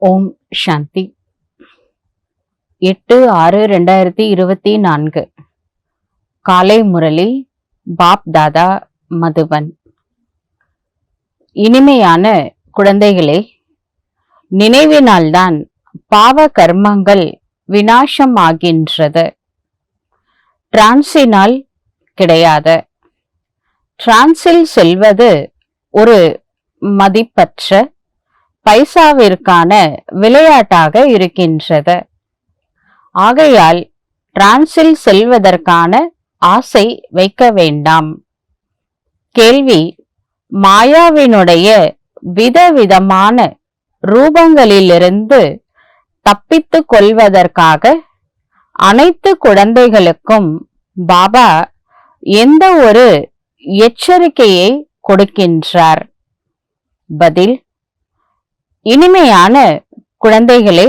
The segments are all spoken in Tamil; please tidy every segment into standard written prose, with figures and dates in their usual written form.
ஓம் சாந்தி. 8/6/2024 காலை முரளி பாப் தாதா மதுபன். இனிமையான குழந்தைகளே, நினைவினால்தான் பாவ கர்மங்கள் விநாசமாகின்றது, டிரான்ஸினால் கிடையாது. டிரான்ஸில் செல்வது ஒரு மதிப்பற்ற பைசாவிற்கான விளையாட்டாக இருக்கின்றது. ஆகையால் டிரான்ஸில் செல்வதற்கான ஆசை வைக்க வேண்டாம். கேள்வி: மாயாவினுடைய விதவிதமான ரூபங்களிலிருந்து தப்பித்து கொள்வதற்காக அனைத்து குழந்தைகளுக்கும் பாபா எந்த ஒரு எச்சரிக்கையை கொடுக்கின்றார்? பதில்: இனிமையான குழந்தைகளே,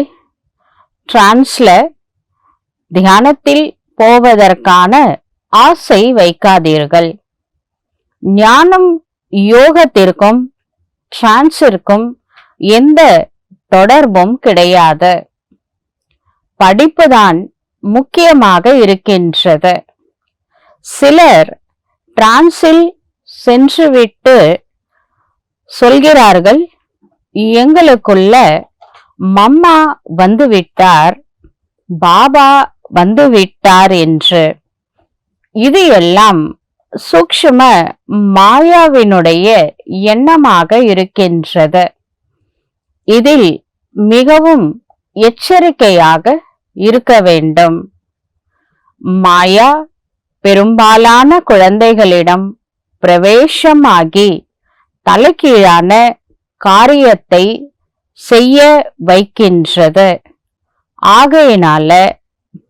டிரான்ஸ்ல தியானத்தில் போவதற்கான ஆசை வைக்காதீர்கள். ஞானம் யோகத்திற்கும் டிரான்ஸிற்கும் எந்த தொடர்பும் கிடையாது. படிப்புதான் முக்கியமாக இருக்கின்றது. சிலர் டிரான்ஸில் சென்றுவிட்டு சொல்கிறார்கள், எங்களுக்குள்ள மம்மா வந்துவிட்டார், பாபா வந்துவிட்டார் என்று. இது எல்லாம் சூக்ஷ்ம மாயாவினுடைய எண்ணமாக இருக்கின்றது. இதில் மிகவும் எச்சரிக்கையாக இருக்க வேண்டும். மாயா பெரும்பாலான குழந்தைகளிடம் பிரவேசமாகி தலைகீழான காரியத்தை செய்ய வைக்கின்றது. ஆகையினால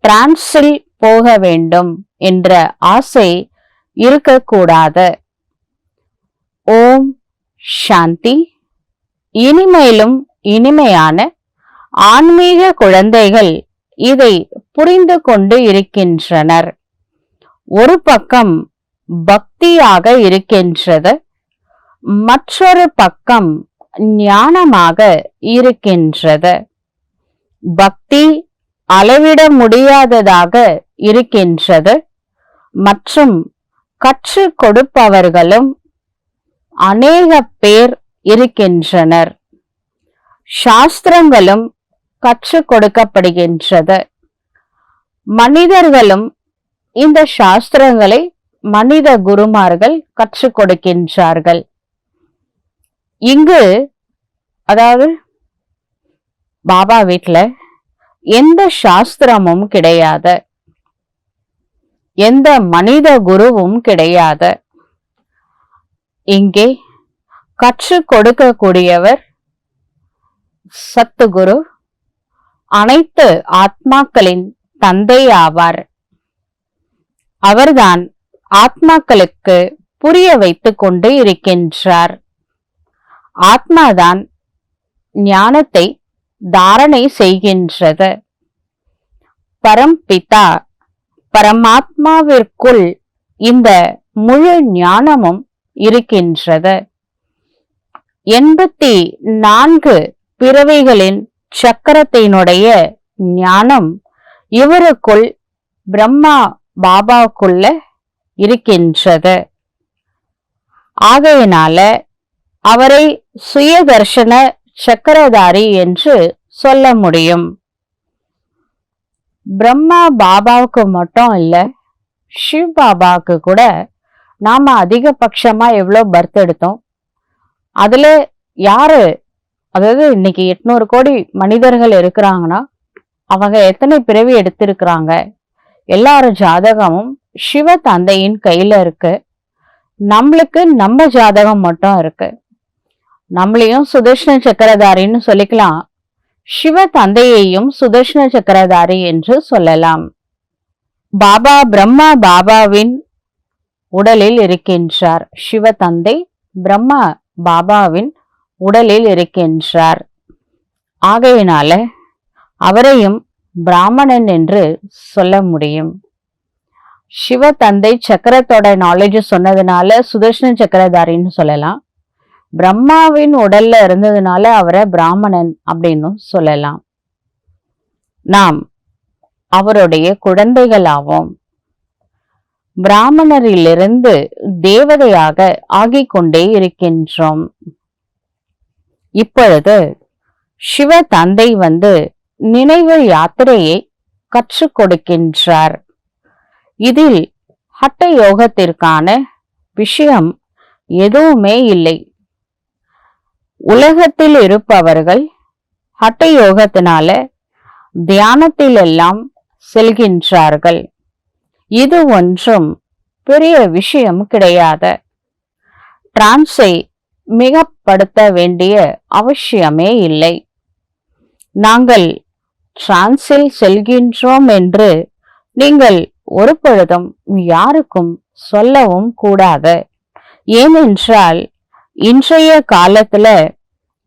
டிரான்ஸில் போக வேண்டும் என்ற ஆசை இருக்கக்கூடாது. ஓம் சாந்தி. இனிமையிலும் இனிமையான ஆன்மீக குழந்தைகள் இதை புரிந்து கொண்டு இருக்கின்றனர். ஒரு பக்கம் பக்தியாக இருக்கின்றது, மற்றொரு பக்கம் ஞானமாக இருக்கின்றது. பக்தி அளவிட முடியாததாக இருக்கின்றது மற்றும் கற்றுக் கொடுப்பவர்களும் அநேக பேர் இருக்கின்றனர். சாஸ்திரங்களும் கற்றுக் கொடுக்கப்படுகின்றது. மனிதர்களும் இந்த சாஸ்திரங்களை மனித குருமார்கள் கற்றுக் கொடுக்கின்றார்கள். இங்கு அதாவது பாபா வீட்டுல எந்த சாஸ்திரமும் கிடையாது, எந்த மனித குருவும் கிடையாது. இங்கே கற்றுக் கொடுக்கக்கூடியவர் சத்துகுரு, அனைத்து ஆத்மாக்களின் தந்தை ஆவார். அவர்தான் ஆத்மாக்களுக்கு புரிய வைத்துக் கொண்டு இருக்கின்றார். ஆத்மாதான் ஞானத்தை தாரணை செய்கின்றது. பரம்பிதா பரமாத்மாவிற்குள் இந்த முழு ஞானமும் இருக்கின்றது. 84 பிறவைகளின் சக்கரத்தினுடைய ஞானம் இவருக்குள் பிரம்மா பாபாவுக்குள்ள இருக்கின்றது. ஆகையினால அவரை சுயதர்ஷன சக்கரதாரி என்று சொல்ல முடியும். பிரம்மா பாபாவுக்கு மட்டும் இல்ல, சிவ் பாபாவுக்கு கூட நாம அதிகபட்சமா எவ்வளவு பர்த் எடுத்தோம். அதுல யாரு, அதாவது இன்னைக்கு 800 கோடி மனிதர்கள் இருக்கிறாங்கன்னா அவங்க எத்தனை பிறவி எடுத்திருக்கிறாங்க? எல்லாரும் ஜாதகமும் சிவ தந்தையின் கையில இருக்கு. நம்மளுக்கு நம்ம ஜாதகம் மட்டும் இருக்கு. நம்மளையும் சுதர்ஷன சக்கரதாரின்னு சொல்லிக்கலாம், சிவ தந்தையையும் சுதர்ஷன சக்கரதாரி என்று சொல்லலாம். பாபா பிரம்மா பாபாவின் உடலில் இருக்கின்றார். சிவ தந்தை பிரம்மா பாபாவின் உடலில் இருக்கின்றார். ஆகையினால அவரையும் பிராமணன் என்று சொல்ல முடியும். சிவ தந்தை சக்கரத்தோட நாலேஜ் சொன்னதுனால சுதர்ஷன சக்கரதாரின்னு சொல்லலாம். பிரம்மாவின் உடல்ல இருந்ததுனால அவரை பிராமணன் அப்படின்னு சொல்லலாம். நாம் அவருடைய குழந்தைகளாவோம். பிராமணரிலிருந்து தேவதையாக ஆகிக் கொண்டே இருக்கின்றோம். இப்பொழுது சிவ தந்தை நினைவு யாத்திரையை கற்றுக் கொடுக்கின்றார். இதில் ஹட்ட யோகத்திற்கான விஷயம் எதுவுமே இல்லை. உலகத்தில் இருப்பவர்கள் ஹட்ட யோகத்தினால தியானத்தில் எல்லாம் செல்கின்றார்கள். இது ஒன்றும் பெரிய விஷயம் கிடையாது. டிரான்ஸை மிகப்படுத்த வேண்டிய அவசியமே இல்லை. நாங்கள் டிரான்ஸில் செல்கின்றோம் என்று நீங்கள் ஒரு பொழுதும் யாருக்கும் சொல்லவும் கூடாது. ஏனென்றால் இன்றைய காலத்துல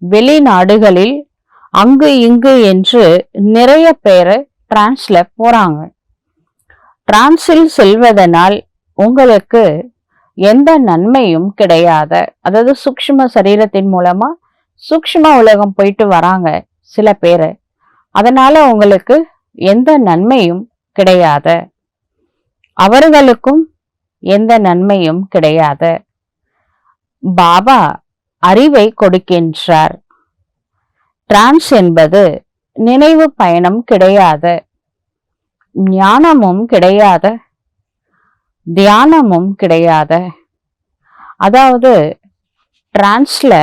வெளிநாடுகளில் அங்கு இங்கு என்று நிறைய பேர் டிரான்ஸ்ல போறாங்க. டிரான்ஸில் செல்வதனால் உங்களுக்கு எந்த நன்மையும் கிடையாது. அதாவது சூக்ஷ்ம சரீரத்தின் மூலமா சூக்ஷ்ம உலகம் போயிட்டு வராங்க சில பேரு. அதனால உங்களுக்கு எந்த நன்மையும் கிடையாது. அவர்களுக்கும் எந்த நன்மையும் கிடையாது. பாபா அறிவை கொடுக்கின்றார். டிரான்ஸ் என்பது நினைவு பயணம் கிடையாது, ஞானமும் கிடையாது, தியானமும் கிடையாது. அதாவது டிரான்ஸ்ல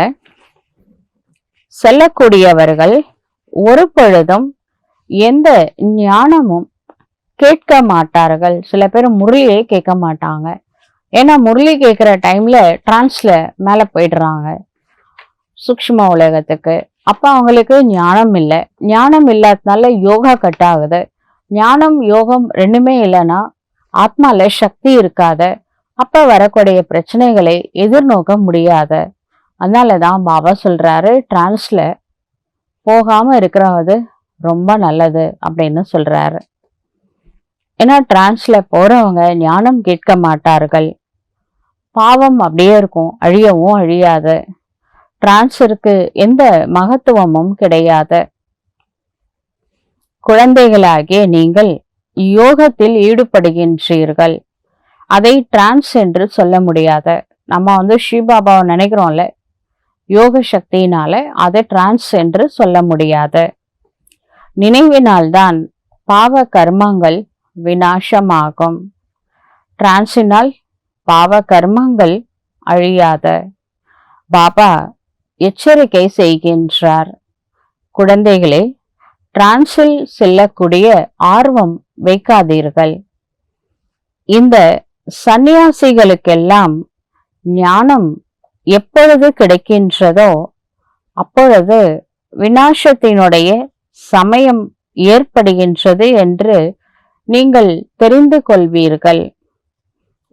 செல்லக்கூடியவர்கள் ஒரு பொழுதும் எந்த ஞானமும் கேட்க மாட்டார்கள். சில பேர் முரளியே கேட்க மாட்டாங்க. ஏன்னா முரளி கேட்கிற டைம்ல டிரான்ஸ்ல மேல போயிடுறாங்க சூக்ஷ்ம உலகத்துக்கு. அப்ப அவங்களுக்கு ஞானம் இல்லை. ஞானம் இல்லாததுனால யோகா கட் ஆகுது. ஞானம் யோகம் ரெண்டுமே இல்லைன்னா ஆத்மால சக்தி இருக்காது. அப்ப வரக்கூடிய பிரச்சனைகளை எதிர்நோக்க முடியாது. அதனாலதான் பாபா சொல்றாரு, டிரான்ஸ்ல போகாம இருக்கிறது ரொம்ப நல்லது அப்படின்னு சொல்றாரு. ஏன்னா டிரான்ஸ்ல போறவங்க ஞானம் கேட்க மாட்டார்கள். பாவம் அப்படியே இருக்கும், அழியவும் அழியாது. டிரான்ஸிற்கு எந்த மகத்துவமும் கிடையாது. குழந்தைகளாகிய நீங்கள் யோகத்தில் ஈடுபடுகின்றீர்கள். அதை டிரான்ஸ் என்று சொல்ல முடியாது. நம்ம ஸ்ரீபாபாவை நினைக்கிறோம்ல, யோக சக்தியினால அதை டிரான்ஸ் என்று சொல்ல முடியாது. நினைவினால்தான் பாவ கர்மங்கள் விநாசமாகும். டிரான்ஸினால் பாவ கர்மங்கள் அழியாத. பாபா எச்சரிக்கை செய்கின்றார். குழந்தைகளே, டிரான்ஸில் செல்லக்கூடிய ஆர்வம் வைக்காதீர்கள். இந்த சந்நியாசிகளுக்கெல்லாம் ஞானம் எப்பொழுது கிடைக்கின்றதோ அப்பொழுது விநாசத்தினுடைய சமயம் ஏற்படுகின்றது என்று நீங்கள் தெரிந்து கொள்வீர்கள்.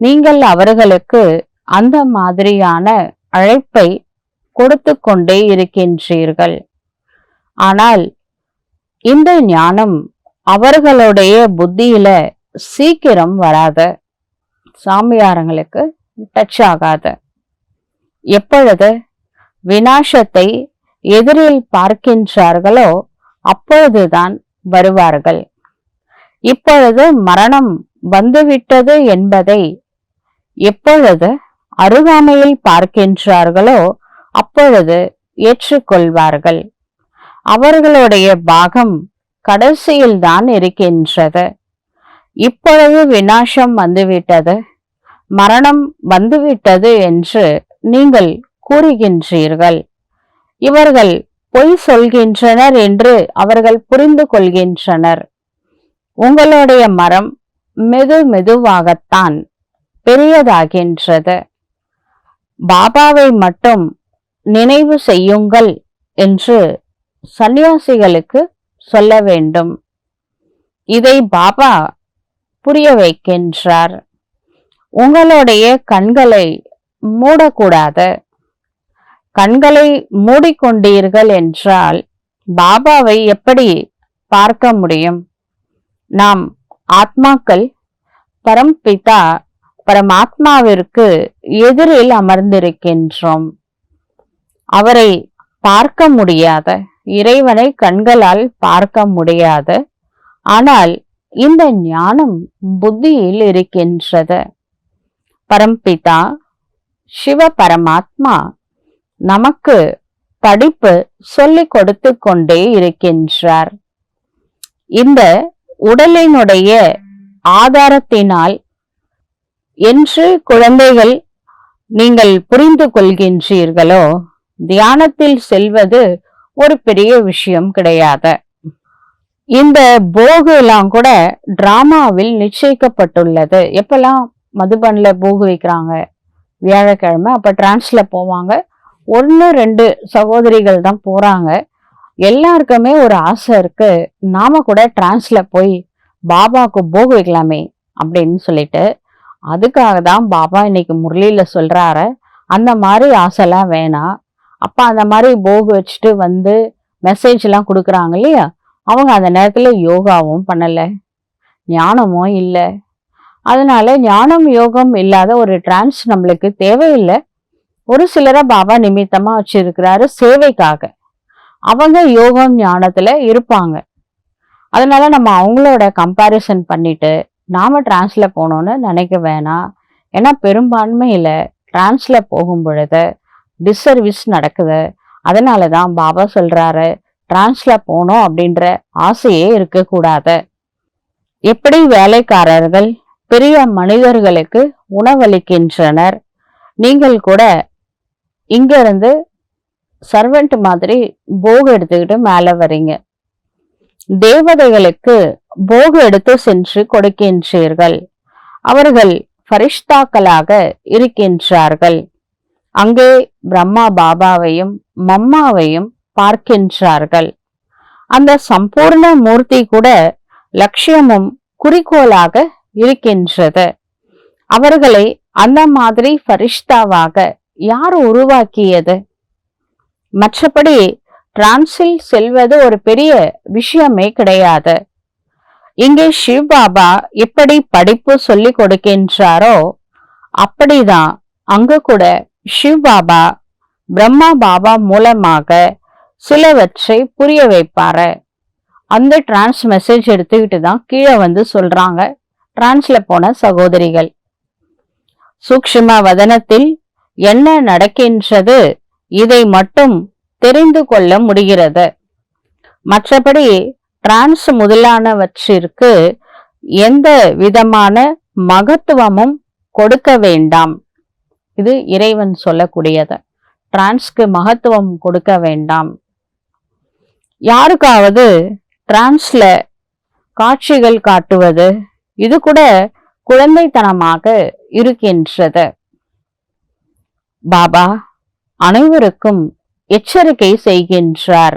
நீங்கள் அவர்களுக்கு அந்த மாதிரியான அழைப்பை கொடுத்து கொண்டே இருக்கின்றீர்கள். ஆனால் இந்த ஞானம் அவர்களுடைய புத்தியில சீக்கிரம் வராத, சாமியாரங்களுக்கு டச் ஆகாத. எப்பொழுது வினாசத்தை எதிரில் பார்க்கின்றார்களோ அப்பொழுதுதான் வருவார்கள். இப்பொழுது மரணம் வந்துவிட்டது என்பதை எப்பொழுது அருகாமையில் பார்க்கின்றார்களோ அப்பொழுது ஏற்றுக்கொள்வார்கள். அவர்களுடைய பாகம் கடைசியில் தான் இருக்கின்றது. இப்பொழுது வினாசம் வந்துவிட்டது, மரணம் வந்துவிட்டது என்று நீங்கள் கூறுகின்றீர்கள். இவர்கள் பொய் சொல்கின்றனர் என்று அவர்கள் புரிந்து கொள்கின்றனர். உங்களுடைய மரம் மெதுவாகத்தான் பெரியதாகின்றது. பாபாவை மட்டும் நினைவு செய்யுங்கள் என்று சந்நியாசிகளுக்கு சொல்ல வேண்டும். இதை பாபா புரிய வைக்கின்றார். உங்களுடைய கண்களை மூடக்கூடாது. கண்களை மூடிக்கொண்டீர்கள் என்றால் பாபாவை எப்படி பார்க்க முடியும்? நாம் ஆத்மாக்கள் பரம்பிதா பரமாத்மாவிற்கு எதிரில் அமர்ந்திருக்கின்றோம். அவரை பார்க்க முடியாத, இறைவனை கண்களால் பார்க்க முடியாது. ஆனால் இந்த ஞானம் புத்தியில் இருக்கின்றது. பரம்பிதா சிவ பரமாத்மா நமக்கு படிப்பு சொல்லிக் கொடுத்து கொண்டே இருக்கின்றார். இந்த உடலினுடைய ஆதாரத்தினால் என்று குழந்தைகள் நீங்கள் புரிந்து கொள்கின்றீர்களோ, தியானத்தில் செல்வது ஒரு பெரிய விஷயம் கிடையாது. இந்த போகு எல்லாம் கூட டிராமாவில் நிச்சயிக்கப்பட்டுள்ளது. எப்பெல்லாம் மதுபன்ல போகு வைக்கிறாங்க, வியாழக்கிழமை, அப்ப டிரான்ஸ்ல போவாங்க. 1-2 சகோதரிகள் தான் போறாங்க. எல்லாருக்குமே ஒரு ஆசை இருக்கு, நாம கூட டிரான்ஸ்ல போய் பாபாவுக்கு போகு வைக்கலாமே அப்படின்னு சொல்லிட்டு. அதுக்காக தான் பாபா இன்னைக்கு முரளியில சொல்றாரு, அந்த மாதிரி ஆசைலாம் வேணாம். அப்ப அந்த மாதிரி போகு வச்சுட்டு வந்து மெசேஜ் எல்லாம் கொடுக்குறாங்க இல்லையா, அவங்க அந்த நேரத்துல யோகாவும் பண்ணல, ஞானமும் இல்லை. அதனால ஞானம் யோகம் இல்லாத ஒரு டிரான்ஸ் நம்மளுக்கு தேவையில்லை. ஒரு சிலரை பாபா நிமித்தமா வச்சிருக்கிறாரு சேவைக்காக. அவங்க யோகம் ஞானத்துல இருப்பாங்க. அதனால நம்ம அவங்களோட கம்பேரிசன் பண்ணிட்டு நாம டிரான்ஸ்ல போனோம்னு நினைக்க வேணாம். ஏன்னா பெரும்பான்மையில டிரான்ஸ்ல போகும் பொழுது டிஸ்சர்வீஸ் நடக்குது. அதனாலதான் பாபா சொல்றாரு, டிரான்ஸ்ல போனோம் அப்படின்ற ஆசையே இருக்கக்கூடாது. எப்படி வேலைக்காரர்கள் பெரிய மனிதர்களுக்கு உணவளிக்கின்றனர், நீங்கள் கூட இங்க இருந்து சர்வெண்ட் மாதிரி போகு எடுத்துக்கிட்டு மேல வரீங்க. தேவதைகளுக்கு போகு எடுத்து சென்று கொடுக்கின்றீர்கள். அவர்கள் ஃபரிஷ்தாக்களாக இருக்கின்றார்கள். அங்கே பிரம்மா பாபாவையும் மம்மாவையும் பார்க்கின்றார்கள். அந்த சம்பூர்ண மூர்த்தி கூட லட்சியமும் குறிக்கோளாக இருக்கின்றது. அவர்களை அந்த மாதிரி ஃபரிஷ்தாவாக யார் உருவாக்கியது? மற்றபடி டிரான்ஸில் செல்வது ஒரு பெரிய விஷயமே கிடையாது. இங்கே சிவ் பாபா எப்படி படிப்பு சொல்லி கொடுக்கின்றாரோ அப்படிதான் அங்கு கூட சிவ் பாபா பிரம்மா பாபா மூலமாக சிலவற்றை புரிய வைப்பாரு. அந்த டிரான்ஸ் மெசேஜ் எடுத்துக்கிட்டு தான் கீழே வந்து சொல்றாங்க டிரான்ஸ்ல போன சகோதரிகள். சூக்ஷ்ம வதனத்தில் என்ன நடக்கின்றது இதை மட்டும் தெரிந்து கொள்ள முடிகிறது. மற்றபடி டிரான்ஸ் முதலானவற்றிற்கு எந்த விதமான மகத்துவமும் கொடுக்க வேண்டாம். இது இறைவன் சொல்லக்கூடியது. டிரான்ஸ்க்கு மகத்துவம் கொடுக்க வேண்டாம். யாருக்காவது டிரான்ஸ்ல காட்சிகள் காட்டுவது இது கூட குழந்தைத்தனமாக இருக்கின்றது. பாபா அனைவருக்கும் எச்சரிக்கை செய்கின்றார்,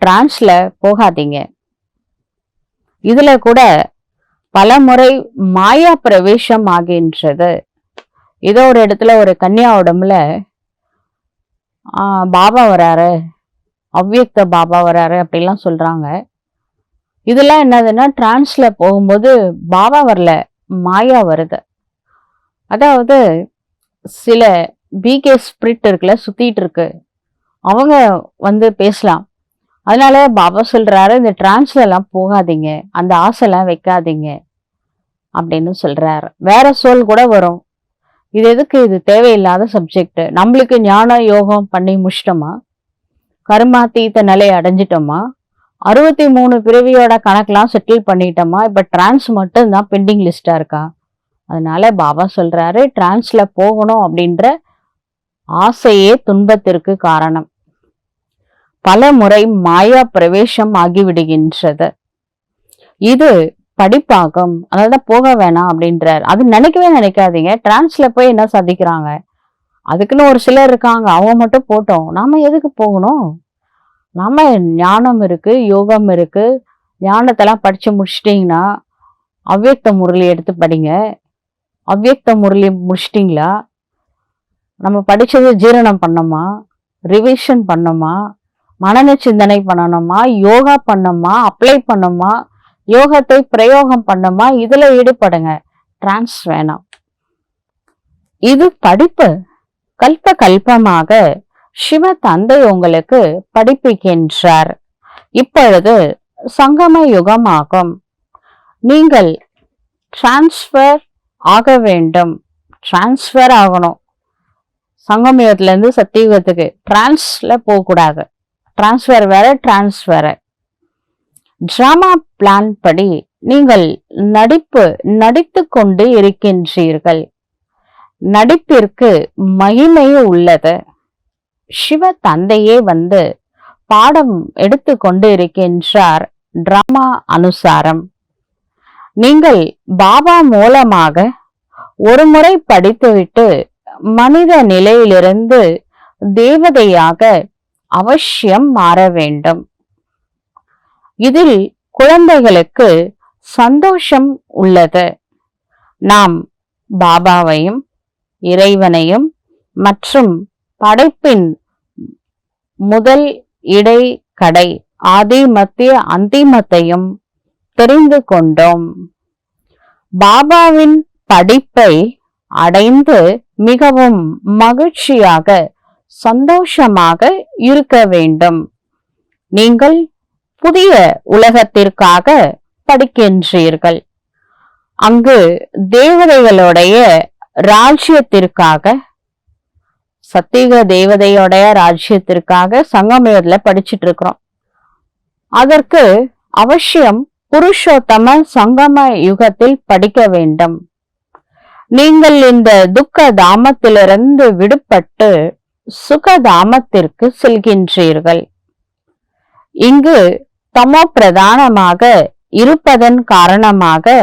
டிரான்ஸ்ல போகாதீங்க. இதுல கூட பல முறை மாயா பிரவேசம் ஆகின்றது. ஏதோ ஒரு இடத்துல ஒரு கன்னியா உடம்புல பாபா வராரு, அவ்வியக்த பாபா வராரு அப்படிலாம் சொல்றாங்க. இதெல்லாம் என்னதுன்னா டிரான்ஸ்ல போகும்போது பாபா வரல, மாயா வருது. அதாவது சில பிகே ஸ்பிரிட் இருக்குல்ல, சுத்திட்டு இருக்கு, அவங்க வந்து பேசலாம். அதனால பாபா சொல்றாரு, இந்த டிரான்ஸ்ல எல்லாம் போகாதீங்க, அந்த ஆசைலாம் வைக்காதீங்க அப்படின்னு சொல்றாரு. வேற சோல் கூட வரும். இது எதுக்கு? இது தேவையில்லாத சப்ஜெக்ட். நம்மளுக்கு ஞான யோகம் பண்ணி முடிச்சிட்டோமா, கர்மாத்தீத்த நிலை அடைஞ்சிட்டோமா, 63 பிறவியோட கணக்கெல்லாம் செட்டில் பண்ணிட்டோமா, இப்ப டிரான்ஸ் மட்டும் தான் பெண்டிங் லிஸ்டா இருக்கா? அதனால பாபா சொல்றாரு, டிரான்ஸ்ல போகணும் அப்படின்ற ஆசையே துன்பத்திற்கு காரணம். பல முறை மாயா பிரவேசம் ஆகிவிடுகின்றது. இது படிப்பாகும், அதனாலதான் போக வேணாம் அப்படின்றார். அது நினைக்கவே நினைக்காதீங்க. டிரான்ஸ்ல போய் என்ன சாதிக்கிறாங்க? அதுக்குன்னு ஒரு சிலர் இருக்காங்க, அவங்க மட்டும் போட்டோம். நாம எதுக்கு போகணும்? நாம ஞானம் இருக்கு, யோகம் இருக்கு. ஞானத்தெல்லாம் படிச்சு முடிச்சிட்டீங்கன்னா அவ்வியக்த முரளி எடுத்து படிங்க. அவ்வியக்த முரளி முடிச்சிட்டீங்களா? நம்ம படிச்சது ஜீரணம் பண்ணோமா, ரிவிஷன் பண்ணோமா, மனன சிந்தனை பண்ணணுமா, யோகா பண்ணோமா, அப்ளை பண்ணோமா, யோகத்தை பிரயோகம் பண்ணோமா, இதுல ஈடுபடுங்க. டிரான்ஸ் வேணாம். இது படிப்பு. கல்ப கல்பமாக சிவ தந்தை உங்களுக்கு படிப்பிக்கின்றார். இப்பொழுது சங்கம யுகமாகும். நீங்கள் டிரான்ஸ்பர் ஆக வேண்டும். டிரான்ஸ்பர் ஆகணும். சங்கமயுகத்துல இருந்து சத்தியுகத்துக்கு டிரான்ஸ்ல போக கூடாது. டிரான்ஸ்பர் வேற, டிரான்ஸ்பர். டிராமா பிளான் படி நீங்கள் நடித்து கொண்டு இருக்கின்றீர்கள். நடிப்பிற்கு மகிமை உள்ளது. சிவ தந்தையே வந்து பாடம் எடுத்து கொண்டு இருக்கின்றார். டிராமா அனுசாரம் நீங்கள் பாபா மூலமாக ஒரு முறை படித்துவிட்டு மனித நிலையிலிருந்து தேவதையாக அவசியம் மாற வேண்டும். இதில் குழந்தைகளுக்கு சந்தோஷம் உள்ளது. நாம் பாபாவையும் இறைவனையும் மற்றும் படைப்பின் முதல் இடை கடை ஆதி மத்திய அந்திமத்தையும் தெரிந்து கொண்டோம். பாபாவின் படிப்பை அடைந்து மிகவும் மகிழ்ச்சியாக சந்தோஷமாக இருக்க வேண்டும். நீங்கள் புதிய உலகத்திற்காக படிக்கின்றீர்கள். அங்கு தேவதைகளுடைய ராஜ்யத்திற்காக, சத்தியுக தேவதையோடைய ராஜ்யத்திற்காக சங்கமயுகத்துல படிச்சுட்டு இருக்கிறோம். அதற்கு அவசியம் புருஷோத்தம சங்கம யுகத்தில் படிக்க வேண்டும். நீங்கள் இந்த துக்க தாமத்திலிருந்து விடுபட்டு சுக தாமத்திற்கு செல்கின்றீர்கள். இங்கு தமோ பிரதானமாக இருப்பதன் காரணமாக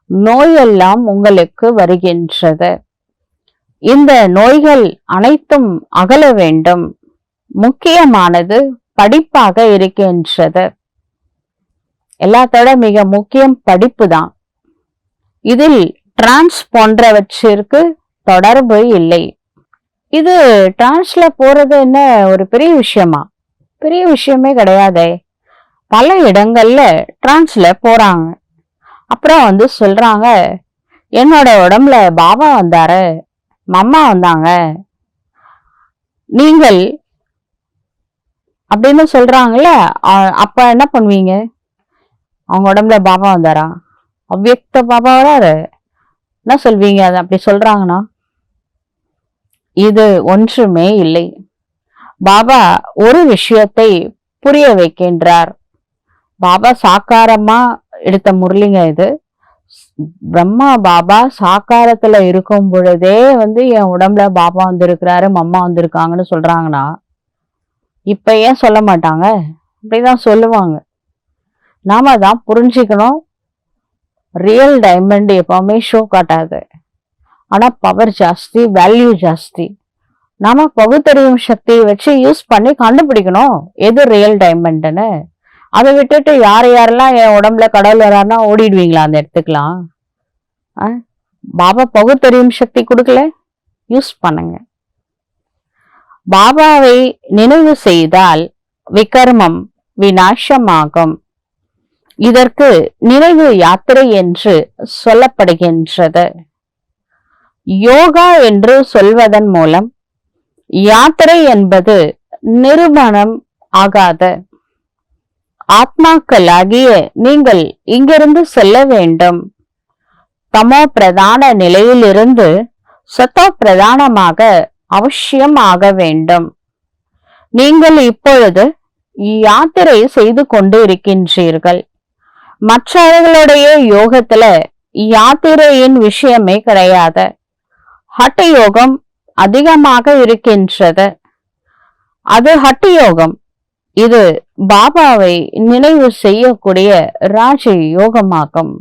நோயெல்லாம் உங்களுக்கு வருகின்றது. இந்த நோய்கள் அனைத்தும் அகல வேண்டும். முக்கியமானது படிப்பாக இருக்கின்றது. எல்லாத்தோட மிக முக்கியம் படிப்பு தான். இதில் டிரான்ஸ் போன்றவற்றிற்கு தொடர்பு இல்லை. இது டிரான்ஸ்ல போறது என்ன ஒரு பெரிய விஷயமா? பெரிய விஷயமே கிடையாதே. பல இடங்கள்ல டிரான்ஸ்ல போறாங்க. அப்புறம் வந்து சொல்றாங்க, என்னோட உடம்புல பாபா வந்தாரு, மம்மா வந்தாங்க, நீங்கள் அப்படின்னு சொல்றாங்கல்ல. அப்ப என்ன பண்ணுவீங்க? அவங்க உடம்புல பாபா வந்தாரா? அவ்வியக்த பாபா வராரு, என்ன சொல்வீங்க? அது அப்படி சொல்றாங்கன்னா இது ஒன்றுமே இல்லை. பாபா ஒரு விஷயத்தை புரிய வைக்கின்றார். பாபா சாக்காரமா எடுத்த முரளிங்க இது. பிரம்மா பாபா சாக்காரத்துல இருக்கும் பொழுதே வந்து என் உடம்புல பாபா வந்திருக்கிறாரு, மம்மா வந்திருக்காங்கன்னு சொல்றாங்கன்னா இப்ப ஏன் சொல்ல மாட்டாங்க? அப்படிதான் சொல்லுவாங்க. நாம தான் புரிஞ்சுக்கணும். ரியல் டைமண்ட் எப்பவுமே ஷோ காட்டாது. ஆனா பவர் ஜாஸ்தி, வேல்யூ ஜாஸ்தி. நாம பகுத்தறியும் சக்தியை வச்சு யூஸ் பண்ணி கண்டுபிடிக்கணும் எது ரியல் டைமண்ட்னு. அதை விட்டுட்டு யாரெல்லாம் என் உடம்புல கடவுள் வரான்னா ஓடிடுவீங்களா அந்த இடத்துக்குலாம்? பாபா பகுத்தறியும் சக்தி கொடுக்கல, யூஸ் பண்ணுங்க. பாபாவை நினைவு செய்தால் விகர்மம் விநாசமாகும். இதற்கு நினைவு யாத்திரை என்று சொல்லப்படுகின்றது. யோகா என்று சொல்வதன் மூலம் யாத்திரை என்பது நிரூபணம் ஆகாத. ஆத்மாக்களாகிய நீங்கள் இங்கிருந்து செல்ல வேண்டும். தமோ பிரதான நிலையிலிருந்து சத்தோ பிரதானமாக அவசியம் ஆக வேண்டும். நீங்கள் இப்பொழுது யாத்திரை செய்து கொண்டு இருக்கின்றீர்கள். மற்றவர்களுடைய யோகத்துல யாத்திரையின் விஷயமே கிடையாது. ஹட்ட யோகம் அதிகமாக இருக்கின்றது. அது ஹட்ட யோகம். இது பாபாவை நினைவு செய்யக்கூடிய ராஜ யோகமாகும்.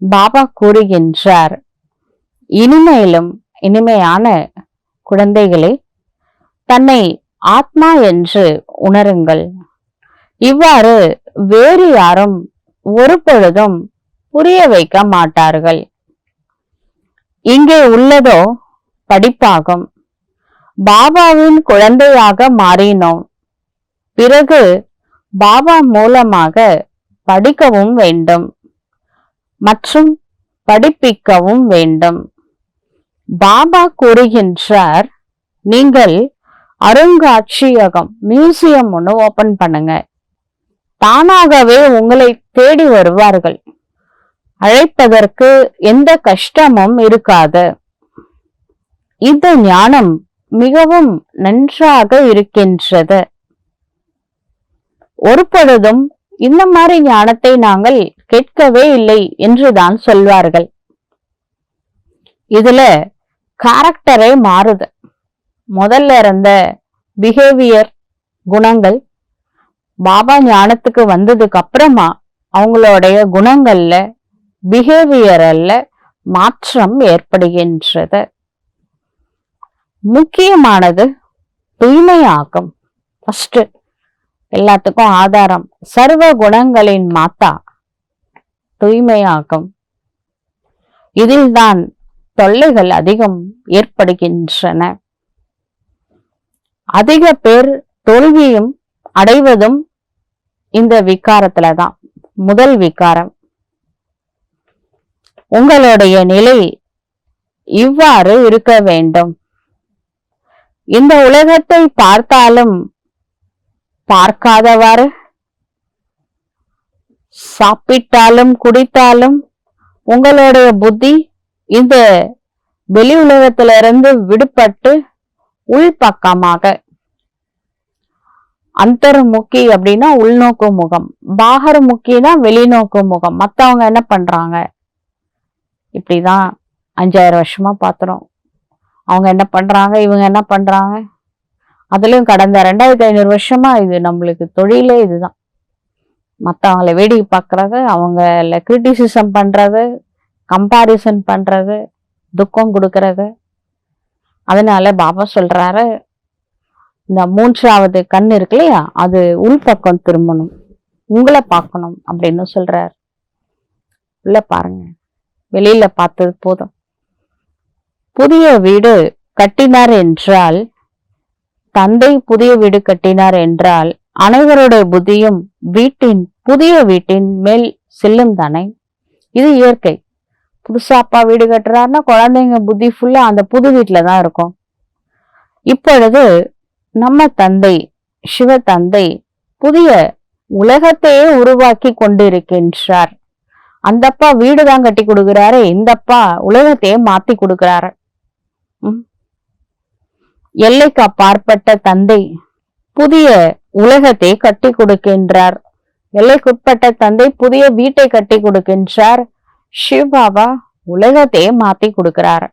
பாபா கூறுகின்றார், இனிமையிலும் இனிமையான குழந்தைகளே, தன்னை ஆத்மா என்று உணருங்கள். இவ்வாறு வேறு யாரும் ஒரு பொழுதும் புரிய வைக்க மாட்டார்கள். இங்கே உள்ளதோ படிப்பாகும். பாபாவின் குழந்தையாக மாறினோம். பிறகு பாபா மூலமாக படிக்கவும் வேண்டும் மற்றும் படிப்பிக்கவும் வேண்டும். பாபா கூறுகின்றார், நீங்கள் அருங்காட்சியகம் மியூசியம் ஒன்று ஓபன் பண்ணுங்க. தானாகவே உங்களை தேடி வருவார்கள். அழைப்பதற்கு எந்த கஷ்டமும் இருக்காது. இந்த ஞானம் மிகவும் நன்றாக இருக்கின்றது. ஒரு பொழுதும் இந்த மாதிரி ஞானத்தை நாங்கள் கேட்கவே இல்லை என்றுதான் சொல்வார்கள். இதுல கேரக்டரே மாறுது. முதல்ல இருந்த பிஹேவியர் குணங்கள் பாபா ஞானத்துக்கு வந்ததுக்கு அப்புறமா அவங்களுடைய குணங்கள்ல பிஹேவியர்ல மாற்றம் ஏற்படுகின்றது. முக்கியமானது தூய்மையாகும். ஃபர்ஸ்ட் எல்லாத்துக்கும் ஆதாரம் சர்வ குணங்களின் மாதா தூய்மையாகும். இதில்தான் தொல்லைகள் அதிகம் ஏற்படுகின்றன. அதிக பேர் தோல்வியும் அடைவதும் இந்த விகாரத்துலதான். முதல் விகாரம். உங்களுடைய நிலை இவ்வாறு இருக்க வேண்டும். இந்த உலகத்தை பார்த்தாலும் பார்க்காதவாறு, சாப்பிட்டாலும் குடித்தாலும் உங்களுடைய புத்தி இந்த வெளி உலகத்திலிருந்து விடுபட்டு உள்பக்கமாக, அந்தர்முகி அப்படின்னா உள்நோக்கு முகம், பாகர் முக்கினா வெளிநோக்கு முகம். மத்தவங்க என்ன பண்றாங்க, இப்படிதான் 5000 வருஷமா பாத்துறோம். அவங்க என்ன பண்றாங்க, இவங்க என்ன பண்றாங்க. அதுலயும் கடந்த 2500 வருஷமா இது நம்மளுக்கு தொழிலே இதுதான். மற்றவங்களை வேடிக்கை பார்க்கறது, அவங்கள கிரிட்டிசிசம் பண்றது, கம்பாரிசன் பண்றது, துக்கம் கொடுக்கறது. அதனால பாபா சொல்றாரு, இந்த 3வது கண் இருக்கு இல்லையா, அது உள்பக்கம் திரும்பணும், உங்களை பார்க்கணும் அப்படின்னு சொல்றாரு. உள்ள பாருங்க, வெளியில பார்த்தது போதும். புதிய வீடு கட்டினார் என்றால், தந்தை புதிய வீடு கட்டினார் என்றால் அனைவருடைய புத்தியும் புதிய வீட்டின் மேல் செல்லும் தானே. இது இயற்கை. புதுசா அப்பா வீடு கட்டுறாருன்னா குழந்தைங்க புத்தி ஃபுல்லா அந்த புது வீட்டுலதான் இருக்கும். இப்பொழுது நம்ம தந்தை சிவ தந்தை புதிய உலகத்தையே உருவாக்கி கொண்டிருக்கின்றார். அந்தப்பா வீடுதான் கட்டி கொடுக்கிறாரு, இந்தப்பா உலகத்தையே மாத்தி கொடுக்கிறாரு. எல்லைக்கு அப்பாற்பட்ட தந்தை புதிய உலகத்தை கட்டி கொடுக்கின்றார். எல்லைக்குட்பட்ட தந்தை புதிய வீட்டை கட்டி கொடுக்கின்றார். சிவபாபா உலகத்தையே மாத்தி கொடுக்கிறாரு.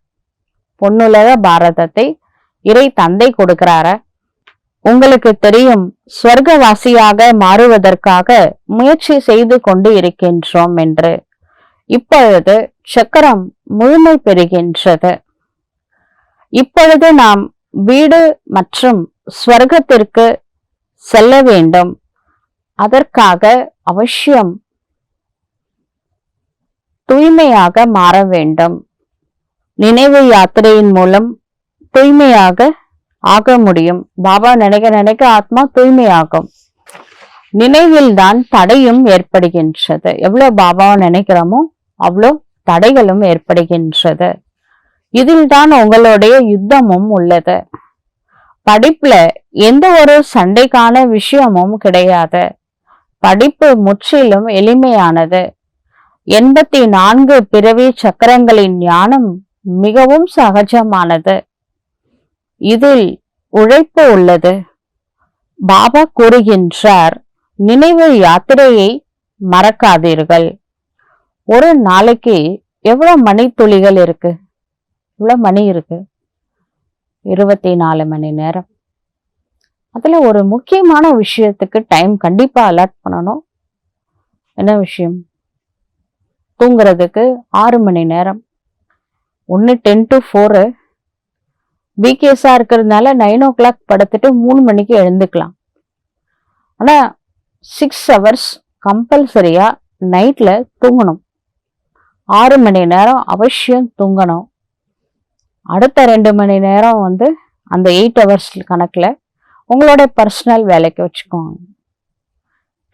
பொன்னுலக பாரதத்தை இறை தந்தை கொடுக்கிறாரு. உங்களுக்கு தெரியும், ஸ்வர்க்கவாசியாக மாறுவதற்காக முயற்சி செய்து கொண்டு இருக்கின்றோம் என்று. இப்பொழுது சக்கரம் முழுமை பெறுகின்றது. இப்பொழுது நாம் வீடு மற்றும் ஸ்வர்க்கத்திற்கு செல்ல வேண்டும். அதற்காக அவசியம் தூய்மையாக மாற வேண்டும். நினைவு யாத்திரையின் மூலம் தூய்மையாக ஆக முடியும். பாபா நினைக்க நினைக்க ஆத்மா தூய்மையாகும். நினைவில்தான் தடையும் ஏற்படுகின்றது. எவ்வளவு பாபாவை நினைக்கிறோமோ அவ்வளோ தடைகளும் ஏற்படுகின்றது. இதில் தான் உங்களுடைய யுத்தமும் உள்ளது. படிப்புல எந்த ஒரு சண்டைக்கான விஷயமும் கிடையாது. படிப்பு முற்றிலும் எளிமையானது. 84 பிறவி சக்கரங்களின் ஞானம் மிகவும் சகஜமானது. இதில் உழைப்பு உள்ளது. பாபா கூறுகின்றார், நினைவு யாத்திரையை மறக்காதீர்கள். ஒரு நாளைக்கு எவ்வளவு மணி துளிகள் இருக்கு? இவ்வளவு மணி இருக்கு, 24 மணி நேரம். அதுல ஒரு முக்கியமான விஷயத்துக்கு டைம் கண்டிப்பா அலாட் பண்ணணும். என்ன விஷயம்? தூங்குறதுக்கு 6 மணி நேரம். ஒன்னு 10 to 4. வீக்கேஸா இருக்கிறதுனால 9 o'clock படுத்துட்டு 3 மணிக்கு எழுந்துக்கலாம். ஆனா 6 hours கம்பல்சரியா நைட்ல தூங்கணும். 6 மணி நேரம் அவசியம் தூங்கணும். அடுத்த 2 மணி நேரம் அந்த 8 hours கணக்குல உங்களோட பர்சனல் வேலைக்கு வச்சுக்கோங்க.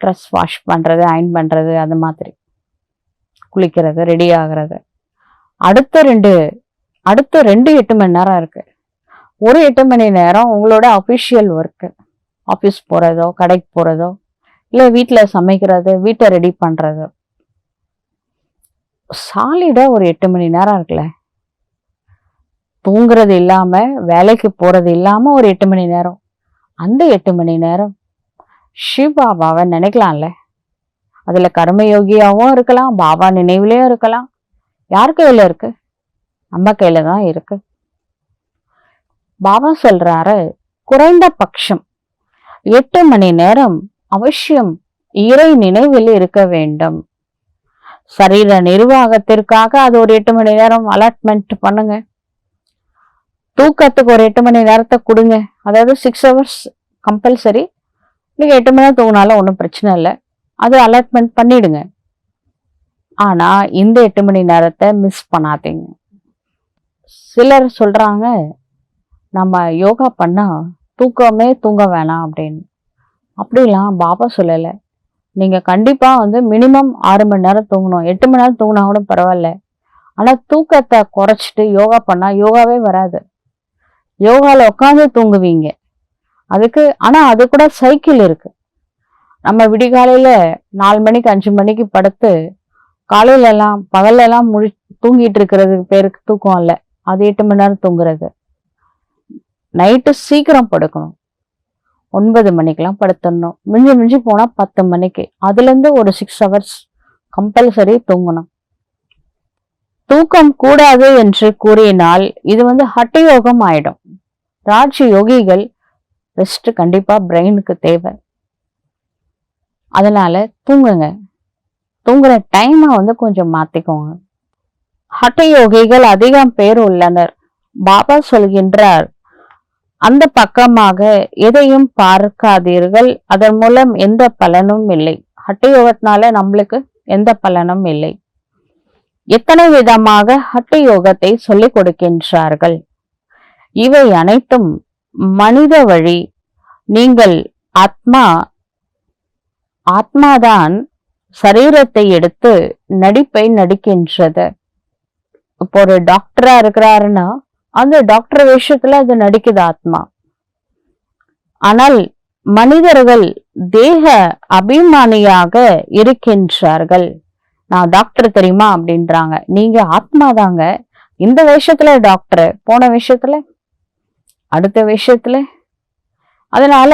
ட்ரெஸ் வாஷ் பண்றது, அயன் பண்றது, அது மாதிரி குளிக்கிறது, ரெடி ஆகுறது. அடுத்த ரெண்டு 8 மணி நேரம் இருக்கு. ஒரு 8 மணி நேரம் உங்களோட அபிஷியல் ஒர்க்கு, ஆஃபீஸ் போறதோ, கடைக்கு போறதோ, இல்லை வீட்டில் சமைக்கிறது, வீட்டை ரெடி பண்றது. சாலிடா ஒரு 8 மணி நேரம் இருக்குல்ல. தூங்குறது இல்லாம, வேலைக்கு போறது இல்லாம ஒரு 8 மணி நேரம். அந்த 8 மணி நேரம் சிவபாபாவை நினைக்கலாம்ல. அதுல கர்மயோகியாவும் இருக்கலாம், பாபா நினைவுலயும் இருக்கலாம். யார் கையில இருக்கு? நம்ம கையில தான் இருக்கு. பாபா சொல்றாரு, குறைந்த பட்சம் 8 மணி நேரம் அவசியம் இறை நினைவில் இருக்க வேண்டும். சரீர நிர்வாகத்திற்காக அது ஒரு 8 மணி நேரம் அலாட்மெண்ட் பண்ணுங்க. தூக்கத்துக்கு ஒரு 8 மணி நேரத்தை கொடுங்க. அதாவது 6 hours கம்பல்சரி. நீங்க 8 மணி நேரம் தூங்கினாலும் ஒன்றும் பிரச்சனை இல்லை, அது அலாட்மெண்ட் பண்ணிடுங்க. ஆனா இந்த 8 மணி நேரத்தை மிஸ் பண்ணாதீங்க. சிலர் சொல்றாங்க, நம்ம யோகா பண்ணா தூக்கமே தூங்க வேணாம் அப்படின்னு. அப்படிலாம் பாபா சொல்லலை. நீங்க கண்டிப்பா மினிமம் 6 மணி நேரம் தூங்கணும். 8 மணி நேரம் தூங்கினா கூட பரவாயில்ல. ஆனா தூக்கத்தை குறைச்சிட்டு யோகா பண்ணா யோகாவே வராது. யோகால உட்காந்து தூங்குவீங்க. ஆனா அது கூட சைக்கிள் இருக்கு. நம்ம விடிகாலையில 4 மணிக்கு 5 மணிக்கு படுத்து காலையில எல்லாம் பகல்ல எல்லாம் தூங்கிட்டு இருக்கிறதுக்கு பேருக்கு தூக்கம் இல்லை. அது 8 மணி நேரம் தூங்குறது. நைட்டு சீக்கிரம் படுக்கணும். 9 மணிக்கெல்லாம் படுத்துடணும். மிஞ்சி மிஞ்சி போனா 10 மணிக்கு. அதுல இருந்து ஒரு 6 hours கம்பல்சரி தூங்கணும். தூக்கம் கூடாது என்று கூறினால் இது ஹட்ட யோகம் ஆயிடும். ராஜ யோகிகள் ரெஸ்ட் கண்டிப்பா பிரெயினுக்கு தேவை. அதனால தூங்குங்க. தூங்குற டைமை கொஞ்சம் மாத்திக்கோங்க. ஹட்ட யோகிகள் அதிகம் பேர் உள்ளனர். பாபா சொல்கின்றார், அந்த பக்கமாக எதையும் பார்க்காதீர்கள், அதன் மூலம் எந்த பலனும் இல்லை. ஹட்ட யோகத்தினால நம்மளுக்கு எந்த பலனும் இல்லை. எத்தனை விதமாக ஹட்ட யோகத்தை சொல்லிக் கொடுக்கின்றார்கள். இவை அனைத்தும் மனித வழி. நீங்கள் ஆத்மாதான் சரீரத்தை எடுத்து நடிப்பை நடிக்கின்றது. இப்போ ஒரு டாக்டரா இருக்கிறாருன்னா அந்த டாக்டர் விஷயத்துல அது நடிக்குது ஆத்மா. ஆனால் மனிதர்கள் தேக அபிமானியாக இருக்கின்றார்கள். நான் டாக்டர் தெரியுமா அப்படின்றாங்க. நீங்க ஆத்மாதாங்க. இந்த விஷயத்துல டாக்டர், போன விஷயத்துல, அடுத்த விஷயத்துல. அதனால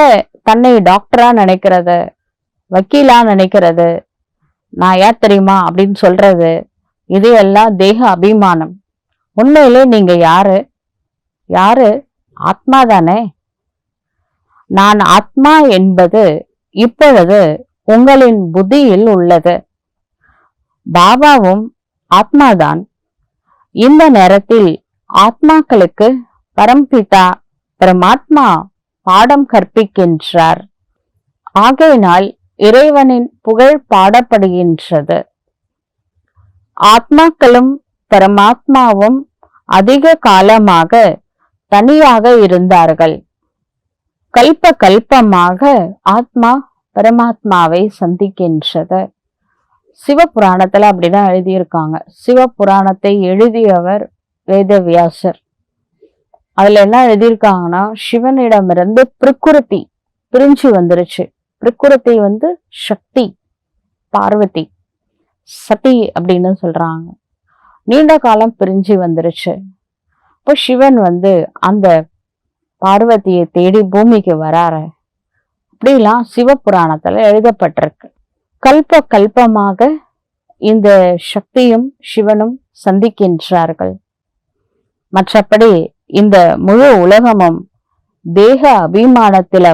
தன்னை டாக்டரா நினைக்கிறது, வக்கீலா நினைக்கிறது, நான் யார் தெரியுமா அப்படின்னு சொல்றது, இது எல்லாம் தேக அபிமானம். உண்மையிலே நீங்க யாரு? ஆத்மா தானே. நான் ஆத்மா என்பது இப்பொழுது உங்களின் புத்தியில் உள்ளது. பாபாவும் ஆத்மாதான். இந்த நேரத்தில் ஆத்மாக்களுக்கு பரம்பிதா பரமாத்மா பாடம் கற்பிக்கின்றார். ஆகையினால் இறைவனின் புகழ் பாடப்படுகின்றது. ஆத்மாக்களும் பரமாத்மாவும் அதிக காலமாக தனியாக இருந்தார்கள். கல்ப கல்பமாக ஆத்மா பரமாத்மாவை சந்திக்கின்றது. சிவபுராணத்துல அப்படிதான் எழுதியிருக்காங்க. சிவபுராணத்தை எழுதியவர் வேதவியாசர். அதுல என்ன எழுதியிருக்காங்கன்னா, சிவனிடமிருந்து பிரகிருதி பிரிஞ்சு வந்துருச்சு. பிரகிருதி சக்தி, பார்வதி, சதி அப்படின்னு சொல்றாங்க. நீண்ட காலம் பிரிஞ்சு வந்துருச்சு. இப்போ சிவன் அந்த பார்வதியை தேடி பூமிக்கு வராரு. அப்படிலாம் சிவபுராணத்துல எழுதப்பட்டிருக்கு. கல்ப கல்பமாக இந்த சக்தியும் சிவனும் சந்திக்கின்றார்கள். மற்றபடி இந்த முழு உலகமும் தேக அபிமானத்தில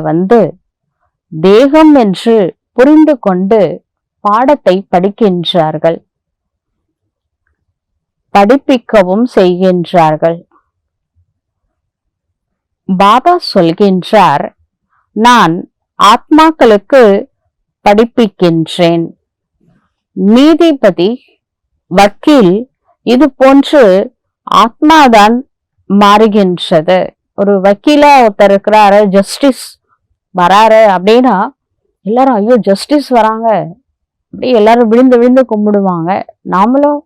தேகம் என்று புரிந்து கொண்டு பாடத்தை படிக்கின்றார்கள், படிப்பிக்கவும் செய்கின்றார்கள். பாபா சொல்கின்றார், நான் ஆத்மாக்களுக்கு படிப்பிக்கின்றேன். நீதிபதி, வக்கீல், இது போன்று ஆத்மாதான் மாறுகின்றது. ஒரு வக்கீலா ஒருத்தர் இருக்கிறாரு, ஜஸ்டிஸ் வராரு அப்படின்னா எல்லாரும் ஐயோ ஜஸ்டிஸ் வராங்க அப்படி எல்லாரும் விழுந்து விழுந்து கும்பிடுவாங்க. நாமளும்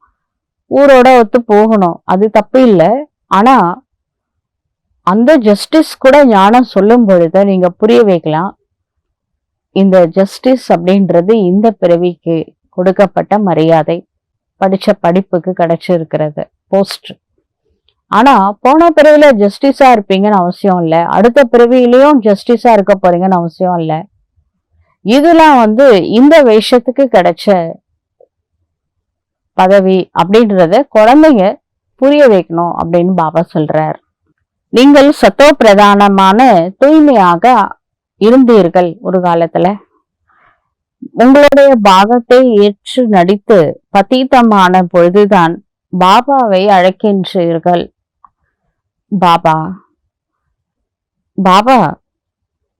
ஊரோட ஒத்து போகணும், அது தப்பு இல்லை. ஆனா அந்த ஜஸ்டிஸ் கூட ஞானம் சொல்லும் பொழுது நீங்க புரிய வைக்கலாம், இந்த ஜஸ்டிஸ் அப்படின்றது இந்த பிறவிக்கு கொடுக்கப்பட்ட மரியாதை, படிச்ச படிப்புக்கு கிடைச்சிருக்கிறது போஸ்ட். ஆனா போன பிறவில ஜஸ்டிஸா இருப்பீங்கன்னு அவசியம் இல்லை, அடுத்த பிறவியிலையும் ஜஸ்டிஸா இருக்க போறீங்கன்னு அவசியம் இல்லை. இதெல்லாம் இந்த வேஷத்துக்கு கிடைச்ச பதவி அப்படின்றத குழந்தைங்க புரிய வைக்கணும் அப்படின்னு பாபா சொல்றார். நீங்கள் சத்தோ பிரதானமான தூய்மையாக இருந்தீர்கள் ஒரு காலத்துல. உங்களுடைய பாகத்தை ஏற்று நடித்து பதீதமான பொழுதுதான் பாபாவை அழைக்கின்றீர்கள். பாபா பாபா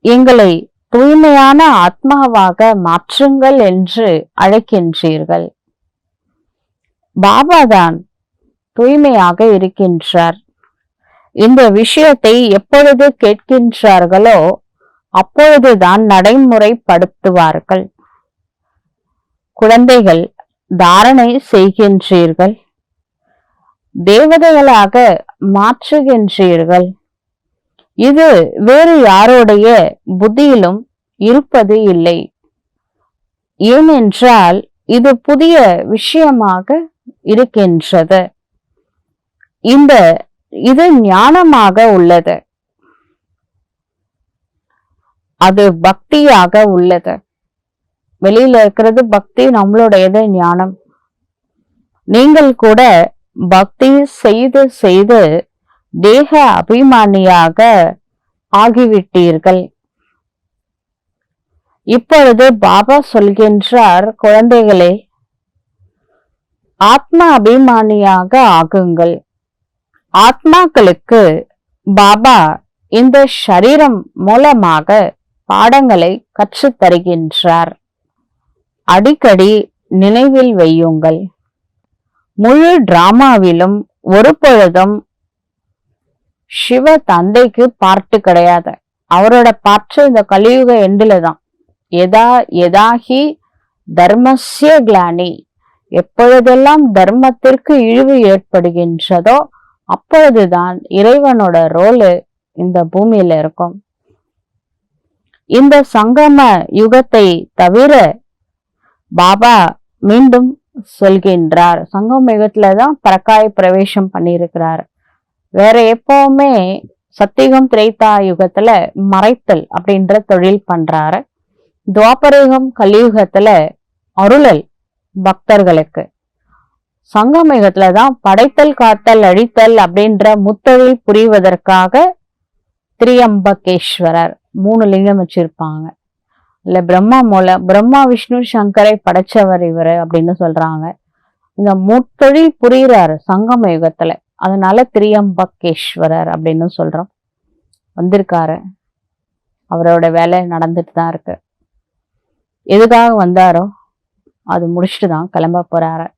எங்களை தூய்மையான ஆத்மாவாக மாற்றுங்கள் என்று அழைக்கின்றீர்கள். பாபாதான் தூய்மையாக இருக்கின்றார். இந்த விஷயத்தை எப்பொழுது கேட்கின்றார்களோ அப்பொழுதுதான் நடைமுறைப்படுத்துவார்கள். குழந்தைகள் தாரணை செய்கின்றீர்கள், தேவதைகளாக மாற்றுகின்றீர்கள். இது வேறு யாருடைய புத்தியிலும் இருப்பது இல்லை. ஏனென்றால் இது புதிய விஷயமாக இருக்கின்றது. இது ஞானமாக உள்ளது, அது பக்தியாக உள்ளது. வெளியில இருக்கிறது பக்தி, நம்மளுடையது ஞானம். நீங்கள் கூட பக்தி செய்து செய்து தேக அபிமானியாக ஆகிவிட்டீர்கள். இப்பொழுது பாபா சொல்கின்றார், குழந்தைகளே, ஆத்மா அபிமானியாக ஆகுங்கள். ஆத்மாக்களுக்கு பாபா இந்த சரீரம் மூலமாக பாடங்களை கற்றுத் தருகின்றார். அடிக்கடி நினைவில் வையுங்கள், முழு டிராமாவிலும் ஒரு பொழுதும் சிவ தந்தைக்கு பார்ட்டு கிடையாது. அவரோட பாற்று இந்த கலியுக எண்டில தான். எதா எதாகி தர்மஸ்ய கிளானி, எப்பொழுதெல்லாம் தர்மத்திற்கு இழிவு ஏற்படுகின்றதோ அப்பொழுதுதான் இறைவனோட ரோலு இந்த பூமியில இருக்கும். இந்த சங்கம யுகத்தை தவிர பாபா மீண்டும் சொல்கின்றார், சங்கம யுகத்துலதான் பரக்காய பிரவேசம் பண்ணியிருக்கிறார். வேற எப்பவுமே சத்தியுகம் திரேதா யுகத்துல மறைத்தல் அப்படின்ற தொழில் பண்றாரு. துவாபரயுகம் கலியுகத்துல அருளல் பக்தர்களுக்கு. சங்கம யுகத்துலதான் படைத்தல் காத்தல் அழித்தல் அப்படின்ற முத்தொழில் புரிவதற்காக திரியம்பகேஸ்வரர் 3 லிங்கம் வச்சிருப்பாங்க. இல்ல பிரம்மா விஷ்ணு சங்கரை படைச்சவர் இவரு அப்படின்னு சொல்றாங்க. இந்த முத்தொழில் புரிகிறாரு சங்கம யுகத்துல, அதனால திரியம்பகேஸ்வரர் அப்படின்னு சொல்றோம். வந்திருக்காரு, அவரோட வேலை நடந்துட்டு தான் இருக்கு. எதுக்காக வந்தாரோ அது முடிச்சுட்டு தான் கிளம்ப போறாரு.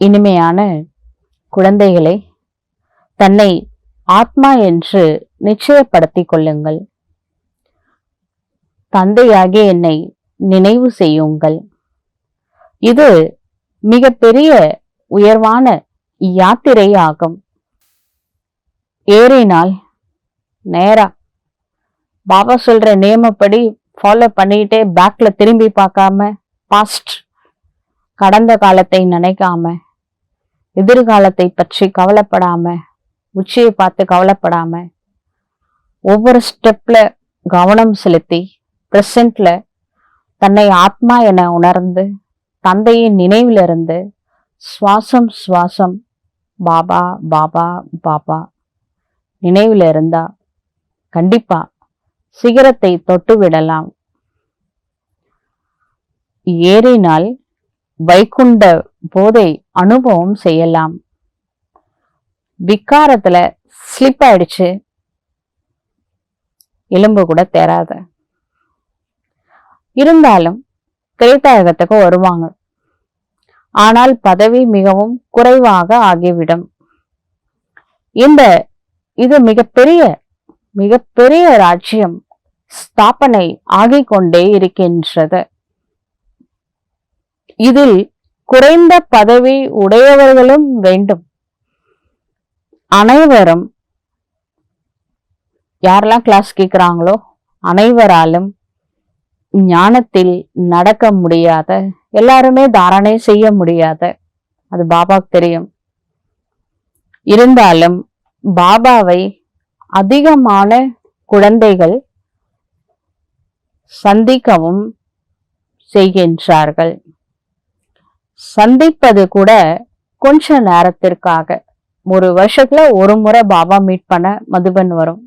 இனிமையான குழந்தைகளை, தன்னை ஆத்மா என்று நிச்சயப்படுத்திக் கொள்ளுங்கள். தந்தையாகிய என்னை நினைவு செய்யுங்கள். இது மிகப்பெரிய உயர்வான யாத்திரை ஆகும். ஏறினால் நேரா பாபா சொல்ற நியமப்படி ஃபாலோ பண்ணிட்டே பேக்ல திரும்பி பார்க்காம, பாஸ்ட் கடந்த காலத்தை நினைக்காம, எதிர்காலத்தை பற்றி கவலைப்படாம, உச்சியை பார்த்து கவலைப்படாம, ஒவ்வொரு ஸ்டெப்ல கவனம் செலுத்தி பிரசன்ட்ல தன்னை ஆத்மா என உணர்ந்து தந்தையின் நினைவுல இருந்து சுவாசம் சுவாசம் பாபா பாபா பாபா நினைவுல இருந்தா கண்டிப்பா சிகரத்தை தொட்டு விடலாம். ஏறினால் வைகுண்ட போதை அனுபவம் செய்யலாம். விக்காரத்துல ஸ்லிப் ஆயிடுச்சு, எலும்பு கூட தேராத. இருந்தாலும் திரைத்தாயகத்துக்கு வருவாங்க. ஆனால் பதவி மிகவும் குறைவாக ஆகிவிடும். இது மிகப்பெரிய ராஜ்யம் ஸ்தாபனை ஆகிக் கொண்டே இருக்கின்றது. இதில் குறைந்த பதவி உடையவர்களும் வேண்டும். அனைவரும் யாரெல்லாம் கிளாஸ் கேட்கிறாங்களோ அனைவராலும் ஞானத்தில் நடக்க முடியாத, எல்லாருமே தாரணை செய்ய முடியாத, அது பாபாவுக்கு தெரியும். இருந்தாலும் பாபாவை அதிகமான குழந்தைகள் சந்திக்கவும் செய்கின்றார்கள். சந்திப்பது கூட கொஞ்ச நேரத்திற்காக. ஒரு வருஷத்துல ஒரு முறை பாபா மீட் பண்ண மதுபன் வரும்.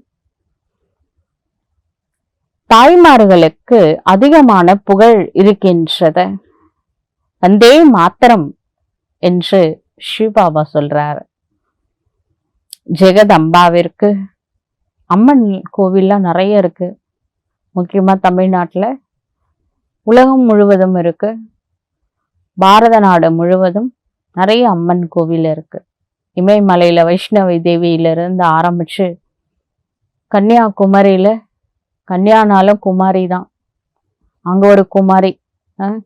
தாய்மார்களுக்கு அதிகமான புகழ் இருக்கின்றது. வந்தே மாத்திரம் என்று சிவபாபா சொல்றார். ஜெகதம்பாவிற்கு அம்மன் கோவில்லாம் நிறைய இருக்கு. முக்கியமா தமிழ்நாட்டுல, உலகம் முழுவதும் இருக்கு. பாரத நாடு முழுவதும் நிறைய அம்மன் கோவில் இருக்கு. இமயமலையில வைஷ்ணவி தேவியிலிருந்து ஆரம்பிச்சு கன்னியாகுமரியில, கன்னியானாலும் குமாரி தான், அங்க ஒரு குமாரி,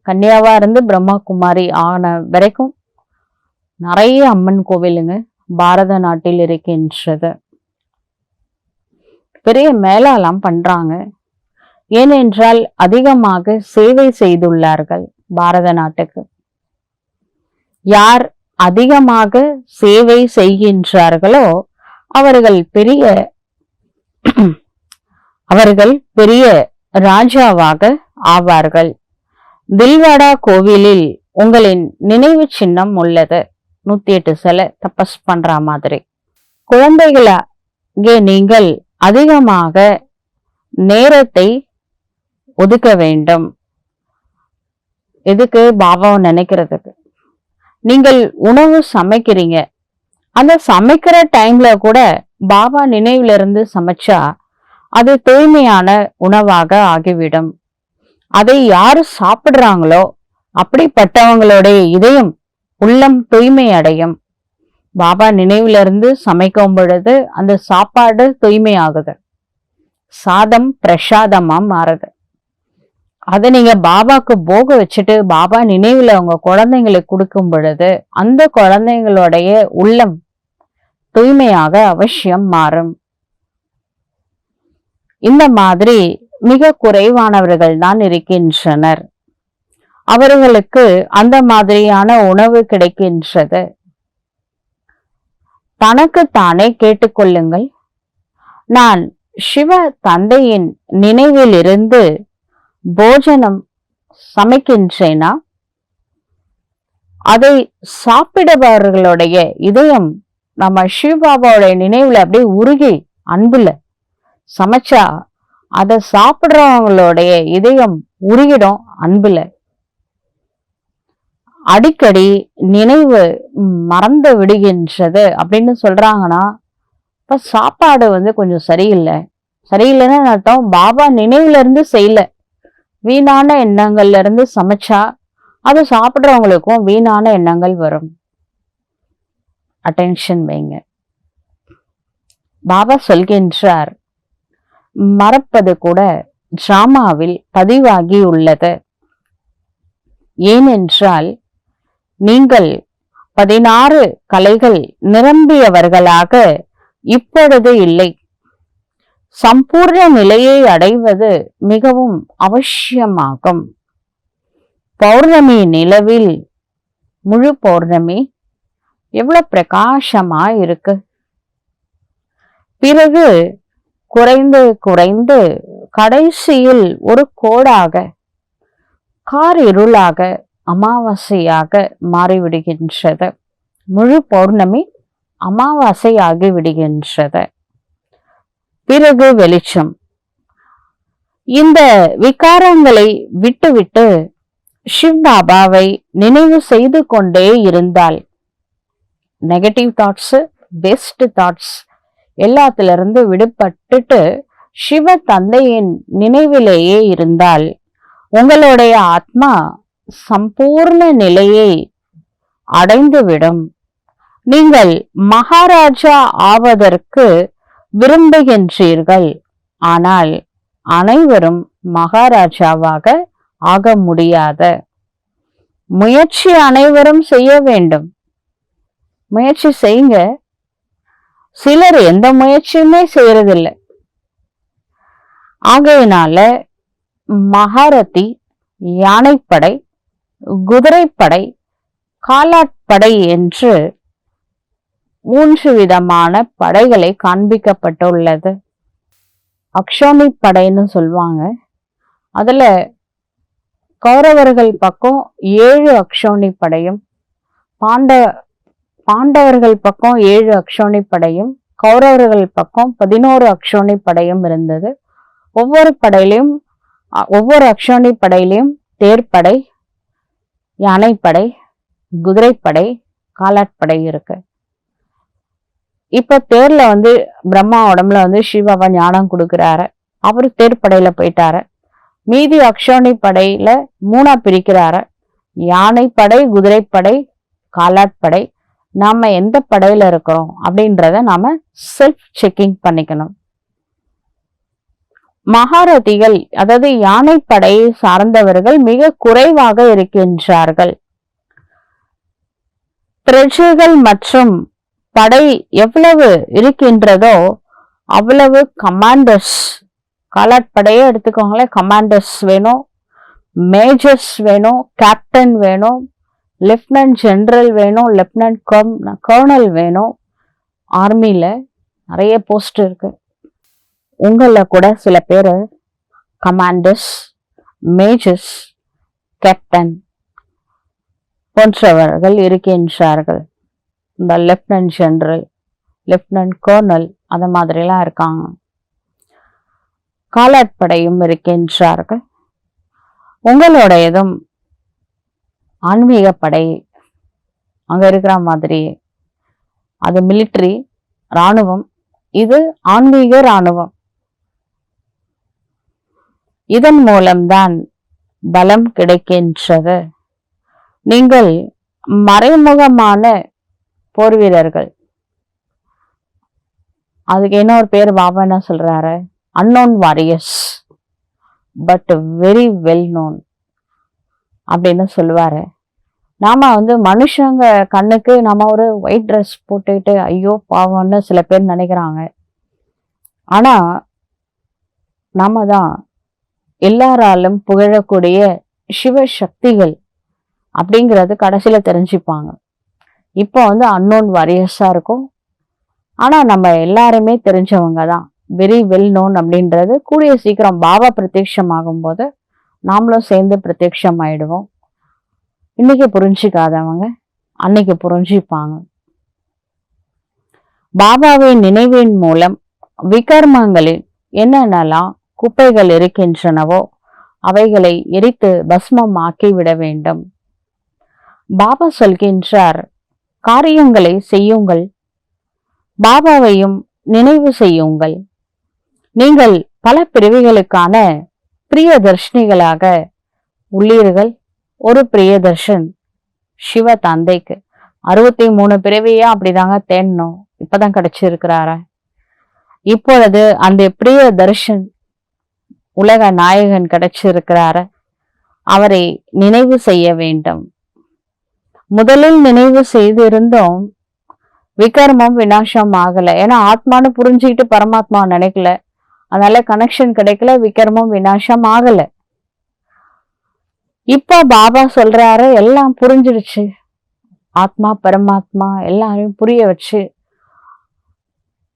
கன்னியாவா இருந்து பிரம்மா குமாரி ஆன வரைக்கும் நிறைய அம்மன் கோவிலுங்க பாரத நாட்டில் இருக்கின்றது. பெரிய மேளாலாம் பண்றாங்க. ஏனென்றால் அதிகமாக சேவை செய்துள்ளார்கள் பாரத நாட்டுக்கு. யார் அதிகமாக சேவை செய்கின்றார்களோ அவர்கள் பெரிய ராஜாவாக ஆவார்கள். தில்வாடா கோவிலில் உங்களின் நினைவு சின்னம் உள்ளது. 108 சிலை தபஸ் பண்ற மாதிரி. குழந்தைகளாக நீங்கள் அதிகமாக நேரத்தை ஒதுக்க வேண்டும். எதுக்கு? பாபாவை நினைக்கிறதுக்கு. நீங்கள் உணவு சமைக்கிறீங்க, அந்த சமைக்கிற டைம்ல கூட பாபா நினைவுல இருந்து சமைச்சா அது தூய்மையான உணவாக ஆகிவிடும். அதை யாரு சாப்பிடுறாங்களோ அப்படிப்பட்டவங்களுடைய இதயம், உள்ளம் தூய்மை அடையும். பாபா நினைவுல இருந்து சமைக்கும் பொழுது அந்த சாப்பாடு தூய்மை ஆகுது, சாதம் பிரசாதமா மாறுது. அதை நீங்க பாபாக்கு போக வச்சுட்டு பாபா நினைவுல உங்க குழந்தைங்களுக்கு கொடுக்கும் பொழுது அந்த குழந்தைங்களுடைய உள்ளம் தூய்மையாக அவசியம் மாறும். இந்த மாதிரி மிக குறைவானவர்கள் தான் இருக்கின்றனர். அவர்களுக்கு அந்த மாதிரியான உணவு கிடைக்கின்றது. தனக்குத்தானே கேட்டுக்கொள்ளுங்கள், நான் சிவ தந்தையின் நினைவில் இருந்து போஜனம் சமைக்கின்றேனா? அதை சாப்பிடுபவர்களுடைய இதயம் நம்ம சிவபாபாவுடைய நினைவுல அப்படியே உருகி அன்புல சமைச்சா அதை சாப்பிடுறவங்களுடைய இதயம் உருகிடும் அன்புல. அடிக்கடி நினைவு மறந்து விடுகின்றது அப்படின்னு சொல்றாங்கன்னா, இப்ப சாப்பாடு கொஞ்சம் சரியில்லைன்னு அர்த்தம். பாபா நினைவுல இருந்து செய்யல, வீணான எண்ணங்கள்ல இருந்து சமைச்சா அது சாப்பிடுறவங்களுக்கும் வீணான எண்ணங்கள் வரும். அட்டென்ஷன் வைங்க. பாபா சொல்கின்றார், மறப்பது கூட டிராமாவில் பதிவாகி உள்ளது. ஏனென்றால் நீங்கள் 16 கலைகள் நிரம்பியவர்களாக இப்பொழுது இல்லை. சம்பூர்ண நிலையை அடைவது மிகவும் அவசியமாகும். பௌர்ணமி நிலவில் முழு பௌர்ணமி எவ்வளவு பிரகாசமா இருக்கு. பிறகு குறைந்து குறைந்து கடைசியில் ஒரு கோடாக காரிருளாக அமாவாசையாக மாறிவிடுகின்றது. முழு பௌர்ணமி அமாவாசை ஆகிவிடுகின்றது. பிறகு வெளிச்சம். இந்த விகாரங்களை விட்டுவிட்டு சிவபாபாவை நினைவு செய்து கொண்டே இருந்தால், நெகட்டிவ் தாட்ஸ், பெஸ்ட் தாட்ஸ் எல்லாத்திலிருந்து விடுபட்டுட்டு சிவ தந்தையின் நினைவிலேயே இருந்தால் உங்களுடைய ஆத்மா சம்பூர்ண நிலையை அடைந்துவிடும். நீங்கள் மகாராஜா ஆவதற்கு விரும்புகின்றீர்கள். ஆனால் அனைவரும் மகாராஜாவாக ஆக முடியாத. முயற்சி அனைவரும் செய்ய வேண்டும். முயற்சி செய்யுங்க. சிலர் எந்த முயற்சியுமே செய்யறதில்லை. ஆகையினால மகாரதி, யானைப்படை, குதிரைப்படை, காலாட்படை என்று 3 விதமான படைகளை காண்பிக்கப்பட்டுள்ளது. அக்ஷோனி படைன்னு சொல்லுவாங்க. அதுல கௌரவர்கள் பக்கம் 7 அக்ஷோனி படையும், பாண்டவர்கள் பக்கம் 7 அக்ஷோனி படையும், கௌரவர்கள் பக்கம் 11 அக்ஷோனி படையும் இருந்தது. ஒவ்வொரு அக்ஷோனி படையிலையும் தேர்ப்படை, யானைப்படை, குதிரைப்படை, காலாட்படை இருக்கு. இப்ப தேர்ல பிரம்மா உடம்புல சிவாவா ஞானம் கொடுக்கிறாரு. அவரு தேர்ப்படையில போயிட்டாரு. மீதி அக்ஷோனி படையில 3ஆ பிரிக்கிறாரு. யானைப்படை, குதிரைப்படை, காலாட்படை. நாம எந்த படையில இருக்கிறோம் அப்படின்றத நாம செல்ஃப் செக்கிங் பண்ணிக்கணும். மகாரதிகள், அதாவது யானைப்படையை சார்ந்தவர்கள் மிக குறைவாக இருக்கின்றார்கள். பிரஜைகள் மற்றும் படை எவ்வளவு இருக்கின்றதோ அவ்வளவு கமாண்டர்ஸ், காலாட்படையே எடுத்துக்கோங்களேன், கமாண்டர்ஸ் வேணும், மேஜர்ஸ் வேணும், கேப்டன் வேணும், லெப்டினன்ட் ஜெனரல் வேணும், லெப்டினன்ட் கர்னல் வேணும். ஆர்மியில நிறைய போஸ்ட் இருக்கு. உங்கள கூட சில பேர் கமாண்டர்ஸ், மேஜர்ஸ், கேப்டன் போன்றவர்கள் இருக்கின்றார்கள். இந்த லெப்டினன்ட் ஜெனரல், லெப்டினன்ட் கர்னல் அந்த மாதிரிலாம் இருக்காங்க. காலாட்படையும் இருக்கின்றார்கள். உங்களுடையதும் ஆன்மீக படை அங்க இருக்கிற மாதிரி. அது மிலிட்டரி இராணுவம், இது ஆன்மீக இராணுவம். இதன் மூலம்தான் பலம் கிடைக்கின்றது. நீங்கள் மறைமுகமான போர் வீரர்கள். அதுக்கு இன்னொரு பேர் பாபா என்ன சொல்றாரு, unknown warriors but very well known அப்படின்னு சொல்லுவாரு. நாம மனுஷங்க கண்ணுக்கு நாம ஒரு ஒயிட் ட்ரெஸ் போட்டுக்கிட்டு ஐயோ பாவம்னு சில பேர் நினைக்கிறாங்க. ஆனா நாம தான் எல்லாராலும் புகழக்கூடிய சிவசக்திகள் அப்படிங்கிறது கடைசியில தெரிஞ்சுப்பாங்க. இப்போ அன்னோன் வாரியர்ஸா இருக்கும். ஆனா நம்ம எல்லாருமே தெரிஞ்சவங்க தான், வெரி வெல் நோன் அப்படின்றது. கூடிய சீக்கிரம் பாபா பிரத்யட்சம் ஆகும்போது நாமளும் சேர்ந்து பிரத்யட்சம் ஆயிடுவோம். இன்னைக்கு புரிஞ்சிக்காதவங்க அன்னைக்கு புரிஞ்சுப்பாங்க. பாபாவின் நினைவின் மூலம் விகர்மங்களில் என்னென்னலாம் குப்பைகள் இருக்கின்றனவோ அவைகளை எரித்து பஸ்மமாக்கி விட வேண்டும். பாபா சொல்கின்றார், காரியங்களை செய்யுங்கள், பாபாவையும் நினைவு செய்யுங்கள். நீங்கள் பல பிரிவுகளுக்கான பிரியதர்ஷினிகளாக உள்ளீர்கள். ஒரு பிரியதர்ஷன் சிவ தந்தைக்கு 63 பிறவியா அப்படிதாங்க தேடணும். இப்பதான் கிடைச்சிருக்கிறார. இப்பொழுது அந்த பிரிய தர்ஷன் உலக நாயகன் கிடைச்சிருக்கிறாரு, அவரை நினைவு செய்ய வேண்டும். முதலில் நினைவு செய்திருந்தோம், விகர்மம் விநாசம் ஆகல. ஏன்னா ஆத்மானு புரிஞ்சுக்கிட்டு பரமாத்மா நினைக்கல, அதனால கனெக்ஷன் கிடைக்கல, விகர்மம் விநாசம் ஆகல. இப்ப பாபா சொல்றாரு எல்லாம் புரிஞ்சிடுச்சு, ஆத்மா பரமாத்மா எல்லாரையும் புரிய வச்சு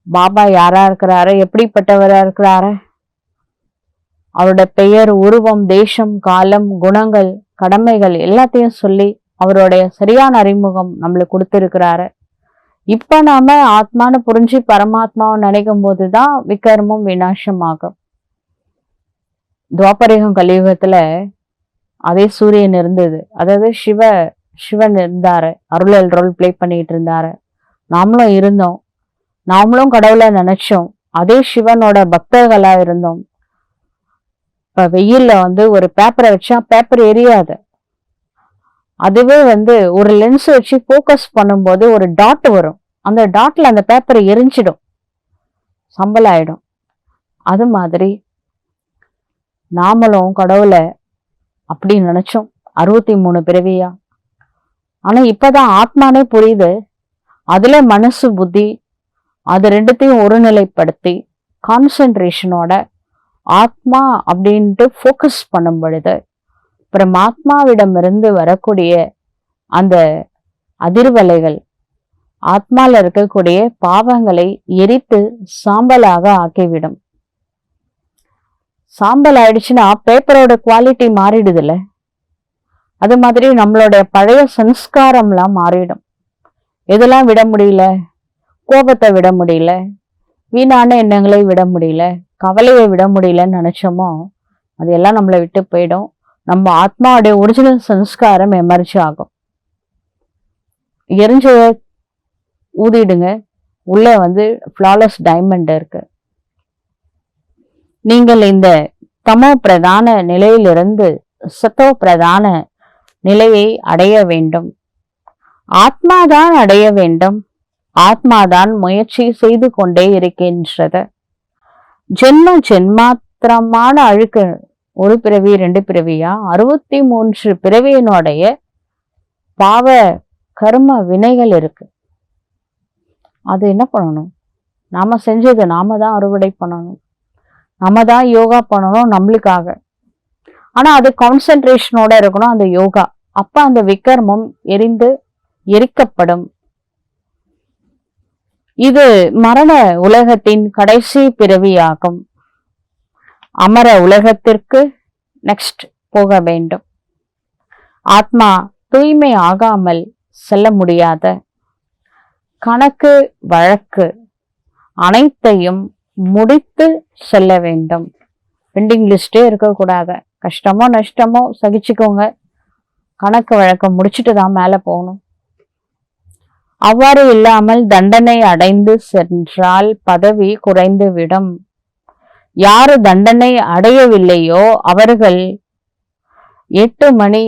பாபா யாரா இருக்கிறாரு, எப்படிப்பட்டவரா இருக்கிறாரு, அவரோட பெயர், உருவம், தேசம், காலம், குணங்கள், கடமைகள் எல்லாத்தையும் சொல்லி அவருடைய சரியான அறிமுகம் நம்மளுக்கு கொடுத்திருக்கிறாரு. இப்ப நாம ஆத்மானு புரிஞ்சு பரமாத்மாவை நினைக்கும் போதுதான் விகர்மம் விநாசம் ஆகும். துவாபரயுகம் கலியுகத்துல அதே சூரியன் இருந்தது, அதாவது சிவன் இருந்தாரு, அருளல் ரோல் பிளே பண்ணிட்டு இருந்தாரு. நாமளும் இருந்தோம், நாமளும் கடவுளை நினைச்சோம், அதே சிவனோட பக்தர்களா இருந்தோம். இப்ப வெயில்ல ஒரு பேப்பரை வச்சா பேப்பர் எரியாது, அதுவே ஒரு லென்ஸ் வச்சு போக்கஸ் பண்ணும்போது ஒரு டாட் வரும், அந்த டாட்ல அந்த பேப்பரை எரிஞ்சிடும், சம்பளாயிடும். அது மாதிரி நாமளும் கடவுளை அப்படி நினைச்சோம் 63 பிறவியா. ஆனா இப்பதான் ஆத்மானே புரியுது, அதுல மனசு புத்தி அது ரெண்டுத்தையும் ஒருநிலைப்படுத்தி கான்சென்ட்ரேஷனோட ஆத்மா அப்படின்ட்டு ஃபோக்கஸ் பண்ணும் பொழுது பரமாத்மாவிடமிருந்து வரக்கூடிய அந்த அதிர்வலைகள் ஆத்மால இருக்கக்கூடிய பாவங்களை எரித்து சாம்பலாக ஆக்கிவிடும். சாம்பல் ஆயிடுச்சுன்னா பேப்பரோட குவாலிட்டி மாறிடுதுல, அது மாதிரி நம்மளோட பழைய சன்ஸ்காரம்லாம் மாறிடும். எதெல்லாம் விட முடியல, கோபத்தை விட முடியல, வீணான எண்ணங்களை விட முடியல, கவலையை விட முடியலன்னு நினைச்சோமோ அது எல்லாம் நம்மளை விட்டு போயிடும். நம்ம ஆத்மாவுடைய ஒரிஜினல் சன்ஸ்காரம் எமர்ஜ் ஆகும். எரிஞ்ச ஊதிடுங்க, உள்ள ஃபிளாலஸ் டைமண்ட் இருக்கு. நீங்கள் இந்த தமோ பிரதான நிலையிலிருந்து சத்தோ பிரதான நிலையை அடைய வேண்டும். ஆத்மாதான் அடைய வேண்டும், ஆத்மாதான் முயற்சி செய்து கொண்டே இருக்கின்றது. ஜென்மாத்திரமான அழுக்கு, ஒரு பிறவி 2 பிறவியா 63 பிறவியினுடைய பாவ கர்ம வினைகள் இருக்கு. அது என்ன பண்ணணும், நாம செஞ்சது நாம தான் அறுவடை பண்ணணும், நாம தான் யோகா பண்ணணும் நம்மளுக்காக. ஆனா அது கான்சென்ட்ரேஷனோட இருக்கணும் அந்த யோகா. அப்ப அந்த விகர்மம் எரிக்கப்படும். இது மரண உலகத்தின் கடைசி பிறவியாகும். அமர உலகத்திற்கு நெக்ஸ்ட் போக வேண்டும். ஆத்மா தூய்மை ஆகாமல் செல்ல முடியாத கணக்கு வழக்கு அனைத்தையும் முடித்து செல்ல வேண்டும். பெண்டிங் லிஸ்டே இருக்கக்கூடாது. கஷ்டமோ நஷ்டமோ சகிச்சுக்கோங்க, கணக்கு வழக்கம் முடிச்சுட்டு தான் மேல போகணும். அவ்வாறு இல்லாமல் தண்டனை அடைந்து சென்றால் பதவி குறைந்து விடும். யாரு தண்டனை அடையவில்லையோ அவர்கள் 8 மணி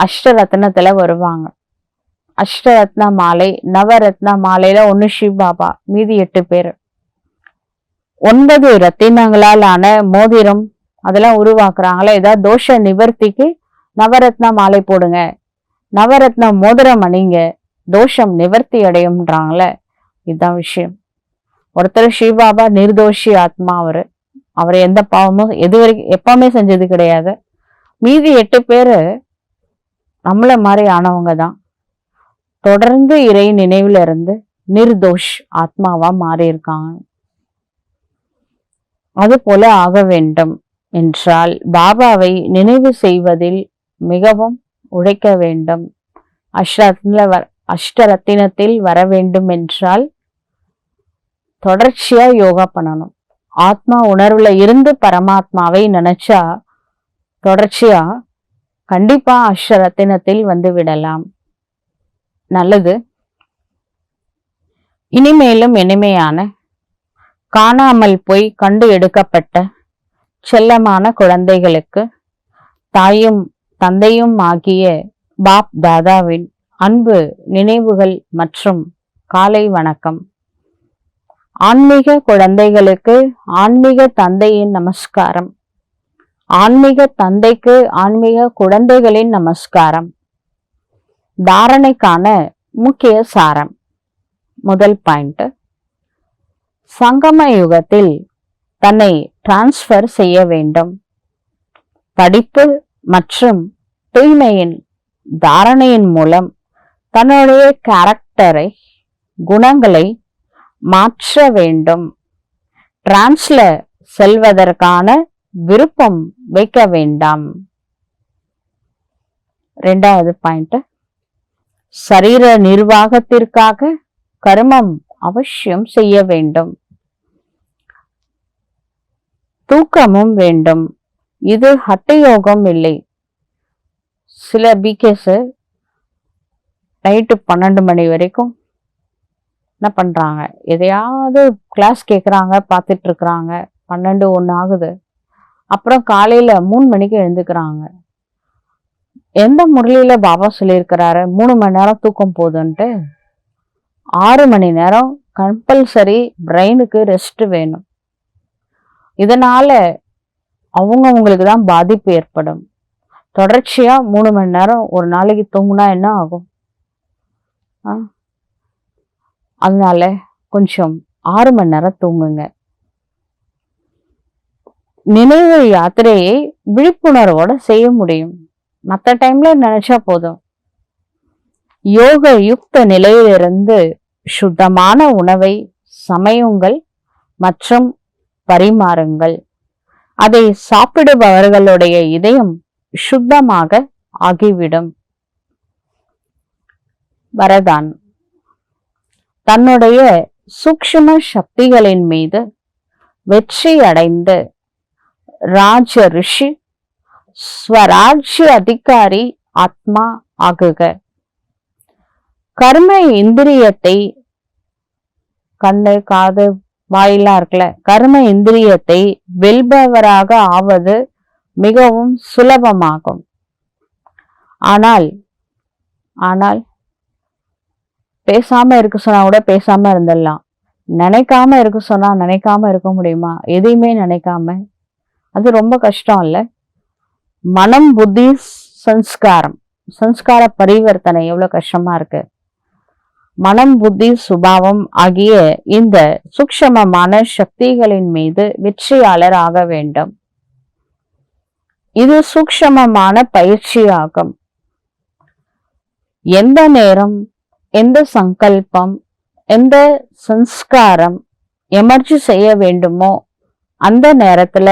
அஷ்டரத்னத்துல வருவாங்க. அஷ்டரத்ன மாலை, நவரத்ன மாலையில 1 சிவபாபா, மீதி 8 பேர். 9 ரத்தினங்களால் ஆன மோதிரம் அதெல்லாம் உருவாக்குறாங்களே, ஏதாவது தோஷ நிவர்த்திக்கு நவரத்ன மாலை போடுங்க, நவரத்ன மோதிரம் அணிங்க, தோஷம் நிவர்த்தி அடையும்ன்றாங்களே. இதுதான் விஷயம். ஒருத்தர் சிவபாபா நிர்தோஷி ஆத்மா, அவரை எந்த பாவமும் எப்பவுமே செஞ்சது கிடையாது. மீதி 8 பேரு நம்மள மாதிரி ஆனவங்க தான். தொடர்ந்து இறை நினைவுல இருந்து நிர்தோஷ் ஆத்மாவா மாறி இருக்காங்க. அது போல ஆக வேண்டும் என்றால் பாபாவை நினைவு செய்வதில் மிகவும் உழைக்க வேண்டும். அஷ்டரத்தினத்தில் வர வேண்டும் என்றால் தொடர்ச்சியா யோகா பண்ணணும். ஆத்மா உணர்வுல இருந்து பரமாத்மாவை நினைச்சா தொடர்ச்சியா கண்டிப்பா அஷ்டரத்தினத்தில் விடலாம். நல்லது. இனிமேலும் இனிமையான காணாமல் போய் கண்டு எடுக்கப்பட்ட செல்லமான குழந்தைகளுக்கு தாயும் தந்தையும் ஆகிய பாப் தாதாவின் அன்பு நினைவுகள் மற்றும் காலை வணக்கம். ஆன்மீக குழந்தைகளுக்கு ஆன்மீக தந்தையின் நமஸ்காரம். ஆன்மீக தந்தைக்கு ஆன்மீக குழந்தைகளின் நமஸ்காரம். தாரணைக்கான முக்கிய சாரம். முதல் பாயிண்ட், சங்கம யுகத்தில் தன்னை டிரான்ஸ்பர் செய்ய வேண்டும். படிப்பு மற்றும் தூய்மையின் தாரணையின் மூலம் தன்னுடைய கேரக்டரை, குணங்களை மாற்ற வேண்டும். டிரான்ஸ்ல செல்வதற்கான விருப்பம் வைக்க வேண்டாம். இரண்டாவது பாயிண்ட், சரீர நிர்வாகத்திற்காக கர்மம் அவசியம் செய்ய வேண்டும். தூக்கமும் வேண்டும். இது ஹட்டயோகம் இல்லை. சில பிகேஸ் நைட்டு 12 மணி வரைக்கும் என்ன பண்றாங்க, எதையாவது கிளாஸ் கேட்குறாங்க, பார்த்துட்டு இருக்கிறாங்க. 12-1 ஆகுது. அப்புறம் காலையில 3 மணிக்கு எழுந்துக்கிறாங்க. எந்த முரளியில பாபா சொல்லியிருக்கிறாரு 3 மணி நேரம் தூக்கம் போதுன்ட்டு? 6 மணி நேரம் கம்பல்சரி பிரெயினுக்கு ரெஸ்ட் வேணும். இதனால அவங்களுக்கு தான் பாதிப்பு ஏற்படும். தொடர்ச்சியா 3 மணி நேரம் ஒரு நாளைக்கு தூங்குனா என்ன ஆகும்? அதனால கொஞ்சம் 6 மணி நேரம் தூங்குங்க. நினைவு யாத்திரையை விழிப்புணர்வோட செய்ய முடியும். மற்ற டைம்ல நினைச்சா போதும். யோக யுக்த நிலையிலிருந்து சுத்தமான உணவை சமையுங்கள் மற்றும் பரிமாறுங்கள். அதை சாப்பிடுபவர்களுடைய இதயம் சுத்தமாக ஆகிவிடும். வரதான், தன்னுடைய சூக்ஷ்ம சக்திகளின் மீது வெற்றி அடைந்து ராஜ ரிஷி, ஸ்வராஜ்ய அதிகாரி ஆத்மா ஆகுக. கர்ம இந்திரியத்தை, கண்ணு காது வாயிலாம் இருக்குல்ல, கர்ம இந்திரியத்தை வெல்பவராக ஆவது மிகவும் சுலபமாகும். ஆனால் பேசாம இருக்க சொன்னா கூட பேசாம இருந்துடலாம். நினைக்காம இருக்க சொன்னா நினைக்காம இருக்க முடியுமா? எதையுமே நினைக்காம, அது ரொம்ப கஷ்டம் இல்ல? மனம், புத்தி, சன்ஸ்கார பரிவர்த்தனை எவ்வளவு கஷ்டமா இருக்கு. மனம், புத்தி, சுபாவம் ஆகிய இந்த சூக்ஷ்மமான சக்திகளின் மீது வெற்றியாளர் ஆக வேண்டும். இது சூக்ஷ்மமான பயிற்சியாகும். எந்த நேரம், எந்த சங்கல்பம், எந்த சன்ஸ்காரம் எமர்ஜி செய்ய வேண்டுமோ அந்த நேரத்துல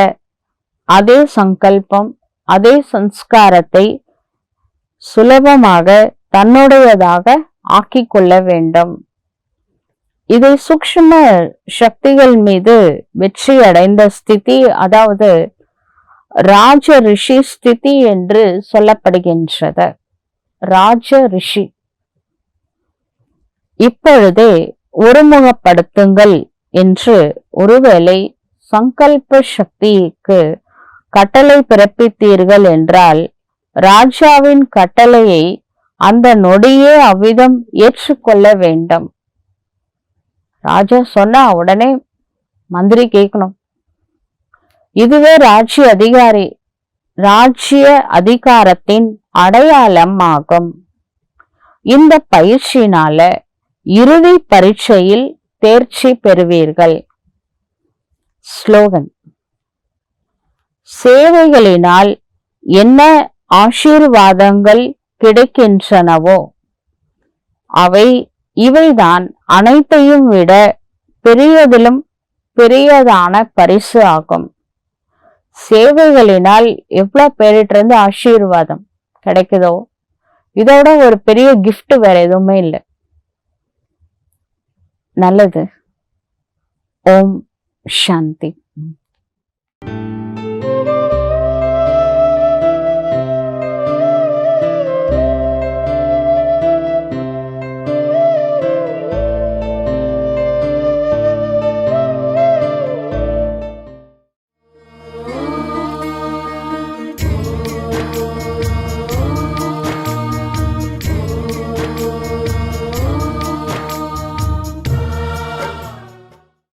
அதே சங்கல்பம், அதே சன்ஸ்காரத்தை சுலபமாக தன்னுடையதாக ஆக்கிக் கொள்ள வேண்டும். இதை சூக்ஷ்ம சக்திகள் மீது வெற்றி அடைந்த ஸ்திதி, அதாவது ராஜ ரிஷி ஸ்திதி என்று சொல்லப்படுகின்றது. ராஜ ரிஷி. இப்பொழுதே ஒருமுகப்படுத்துங்கள் என்று ஒருவேளை சங்கல்ப சக்திக்கு கட்டளை பிறப்பித்தீர்கள் என்றால், ராஜாவின் கட்டளையை அந்த நொடியே அவ்விதம் ஏற்றுக்கொள்ள வேண்டும். ராஜா சொன்னா உடனே மந்திரி கேட்கணும். இதுவே ராஜ்ய அதிகாரத்தின் அடையாளம் ஆகும். இந்த பயிற்சியினால இறுதி பரீட்சையில் தேர்ச்சி பெறுவீர்கள். ஸ்லோகன்: சேவைகளினால் என்ன ஆசீர்வாதங்கள் கிடைக்கின்றனவோ இவைதான் அனைத்தையும் விட பெரியதிலும் பெரியதான பரிசு ஆகும். சேவைகளினால் எவ்வளவு பேரிட்ட இருந்து ஆசீர்வாதம் கிடைக்குதோ இதோட ஒரு பெரிய கிஃப்ட் வேற எதுவுமே இல்லை. நல்லது. ஓம் சாந்தி.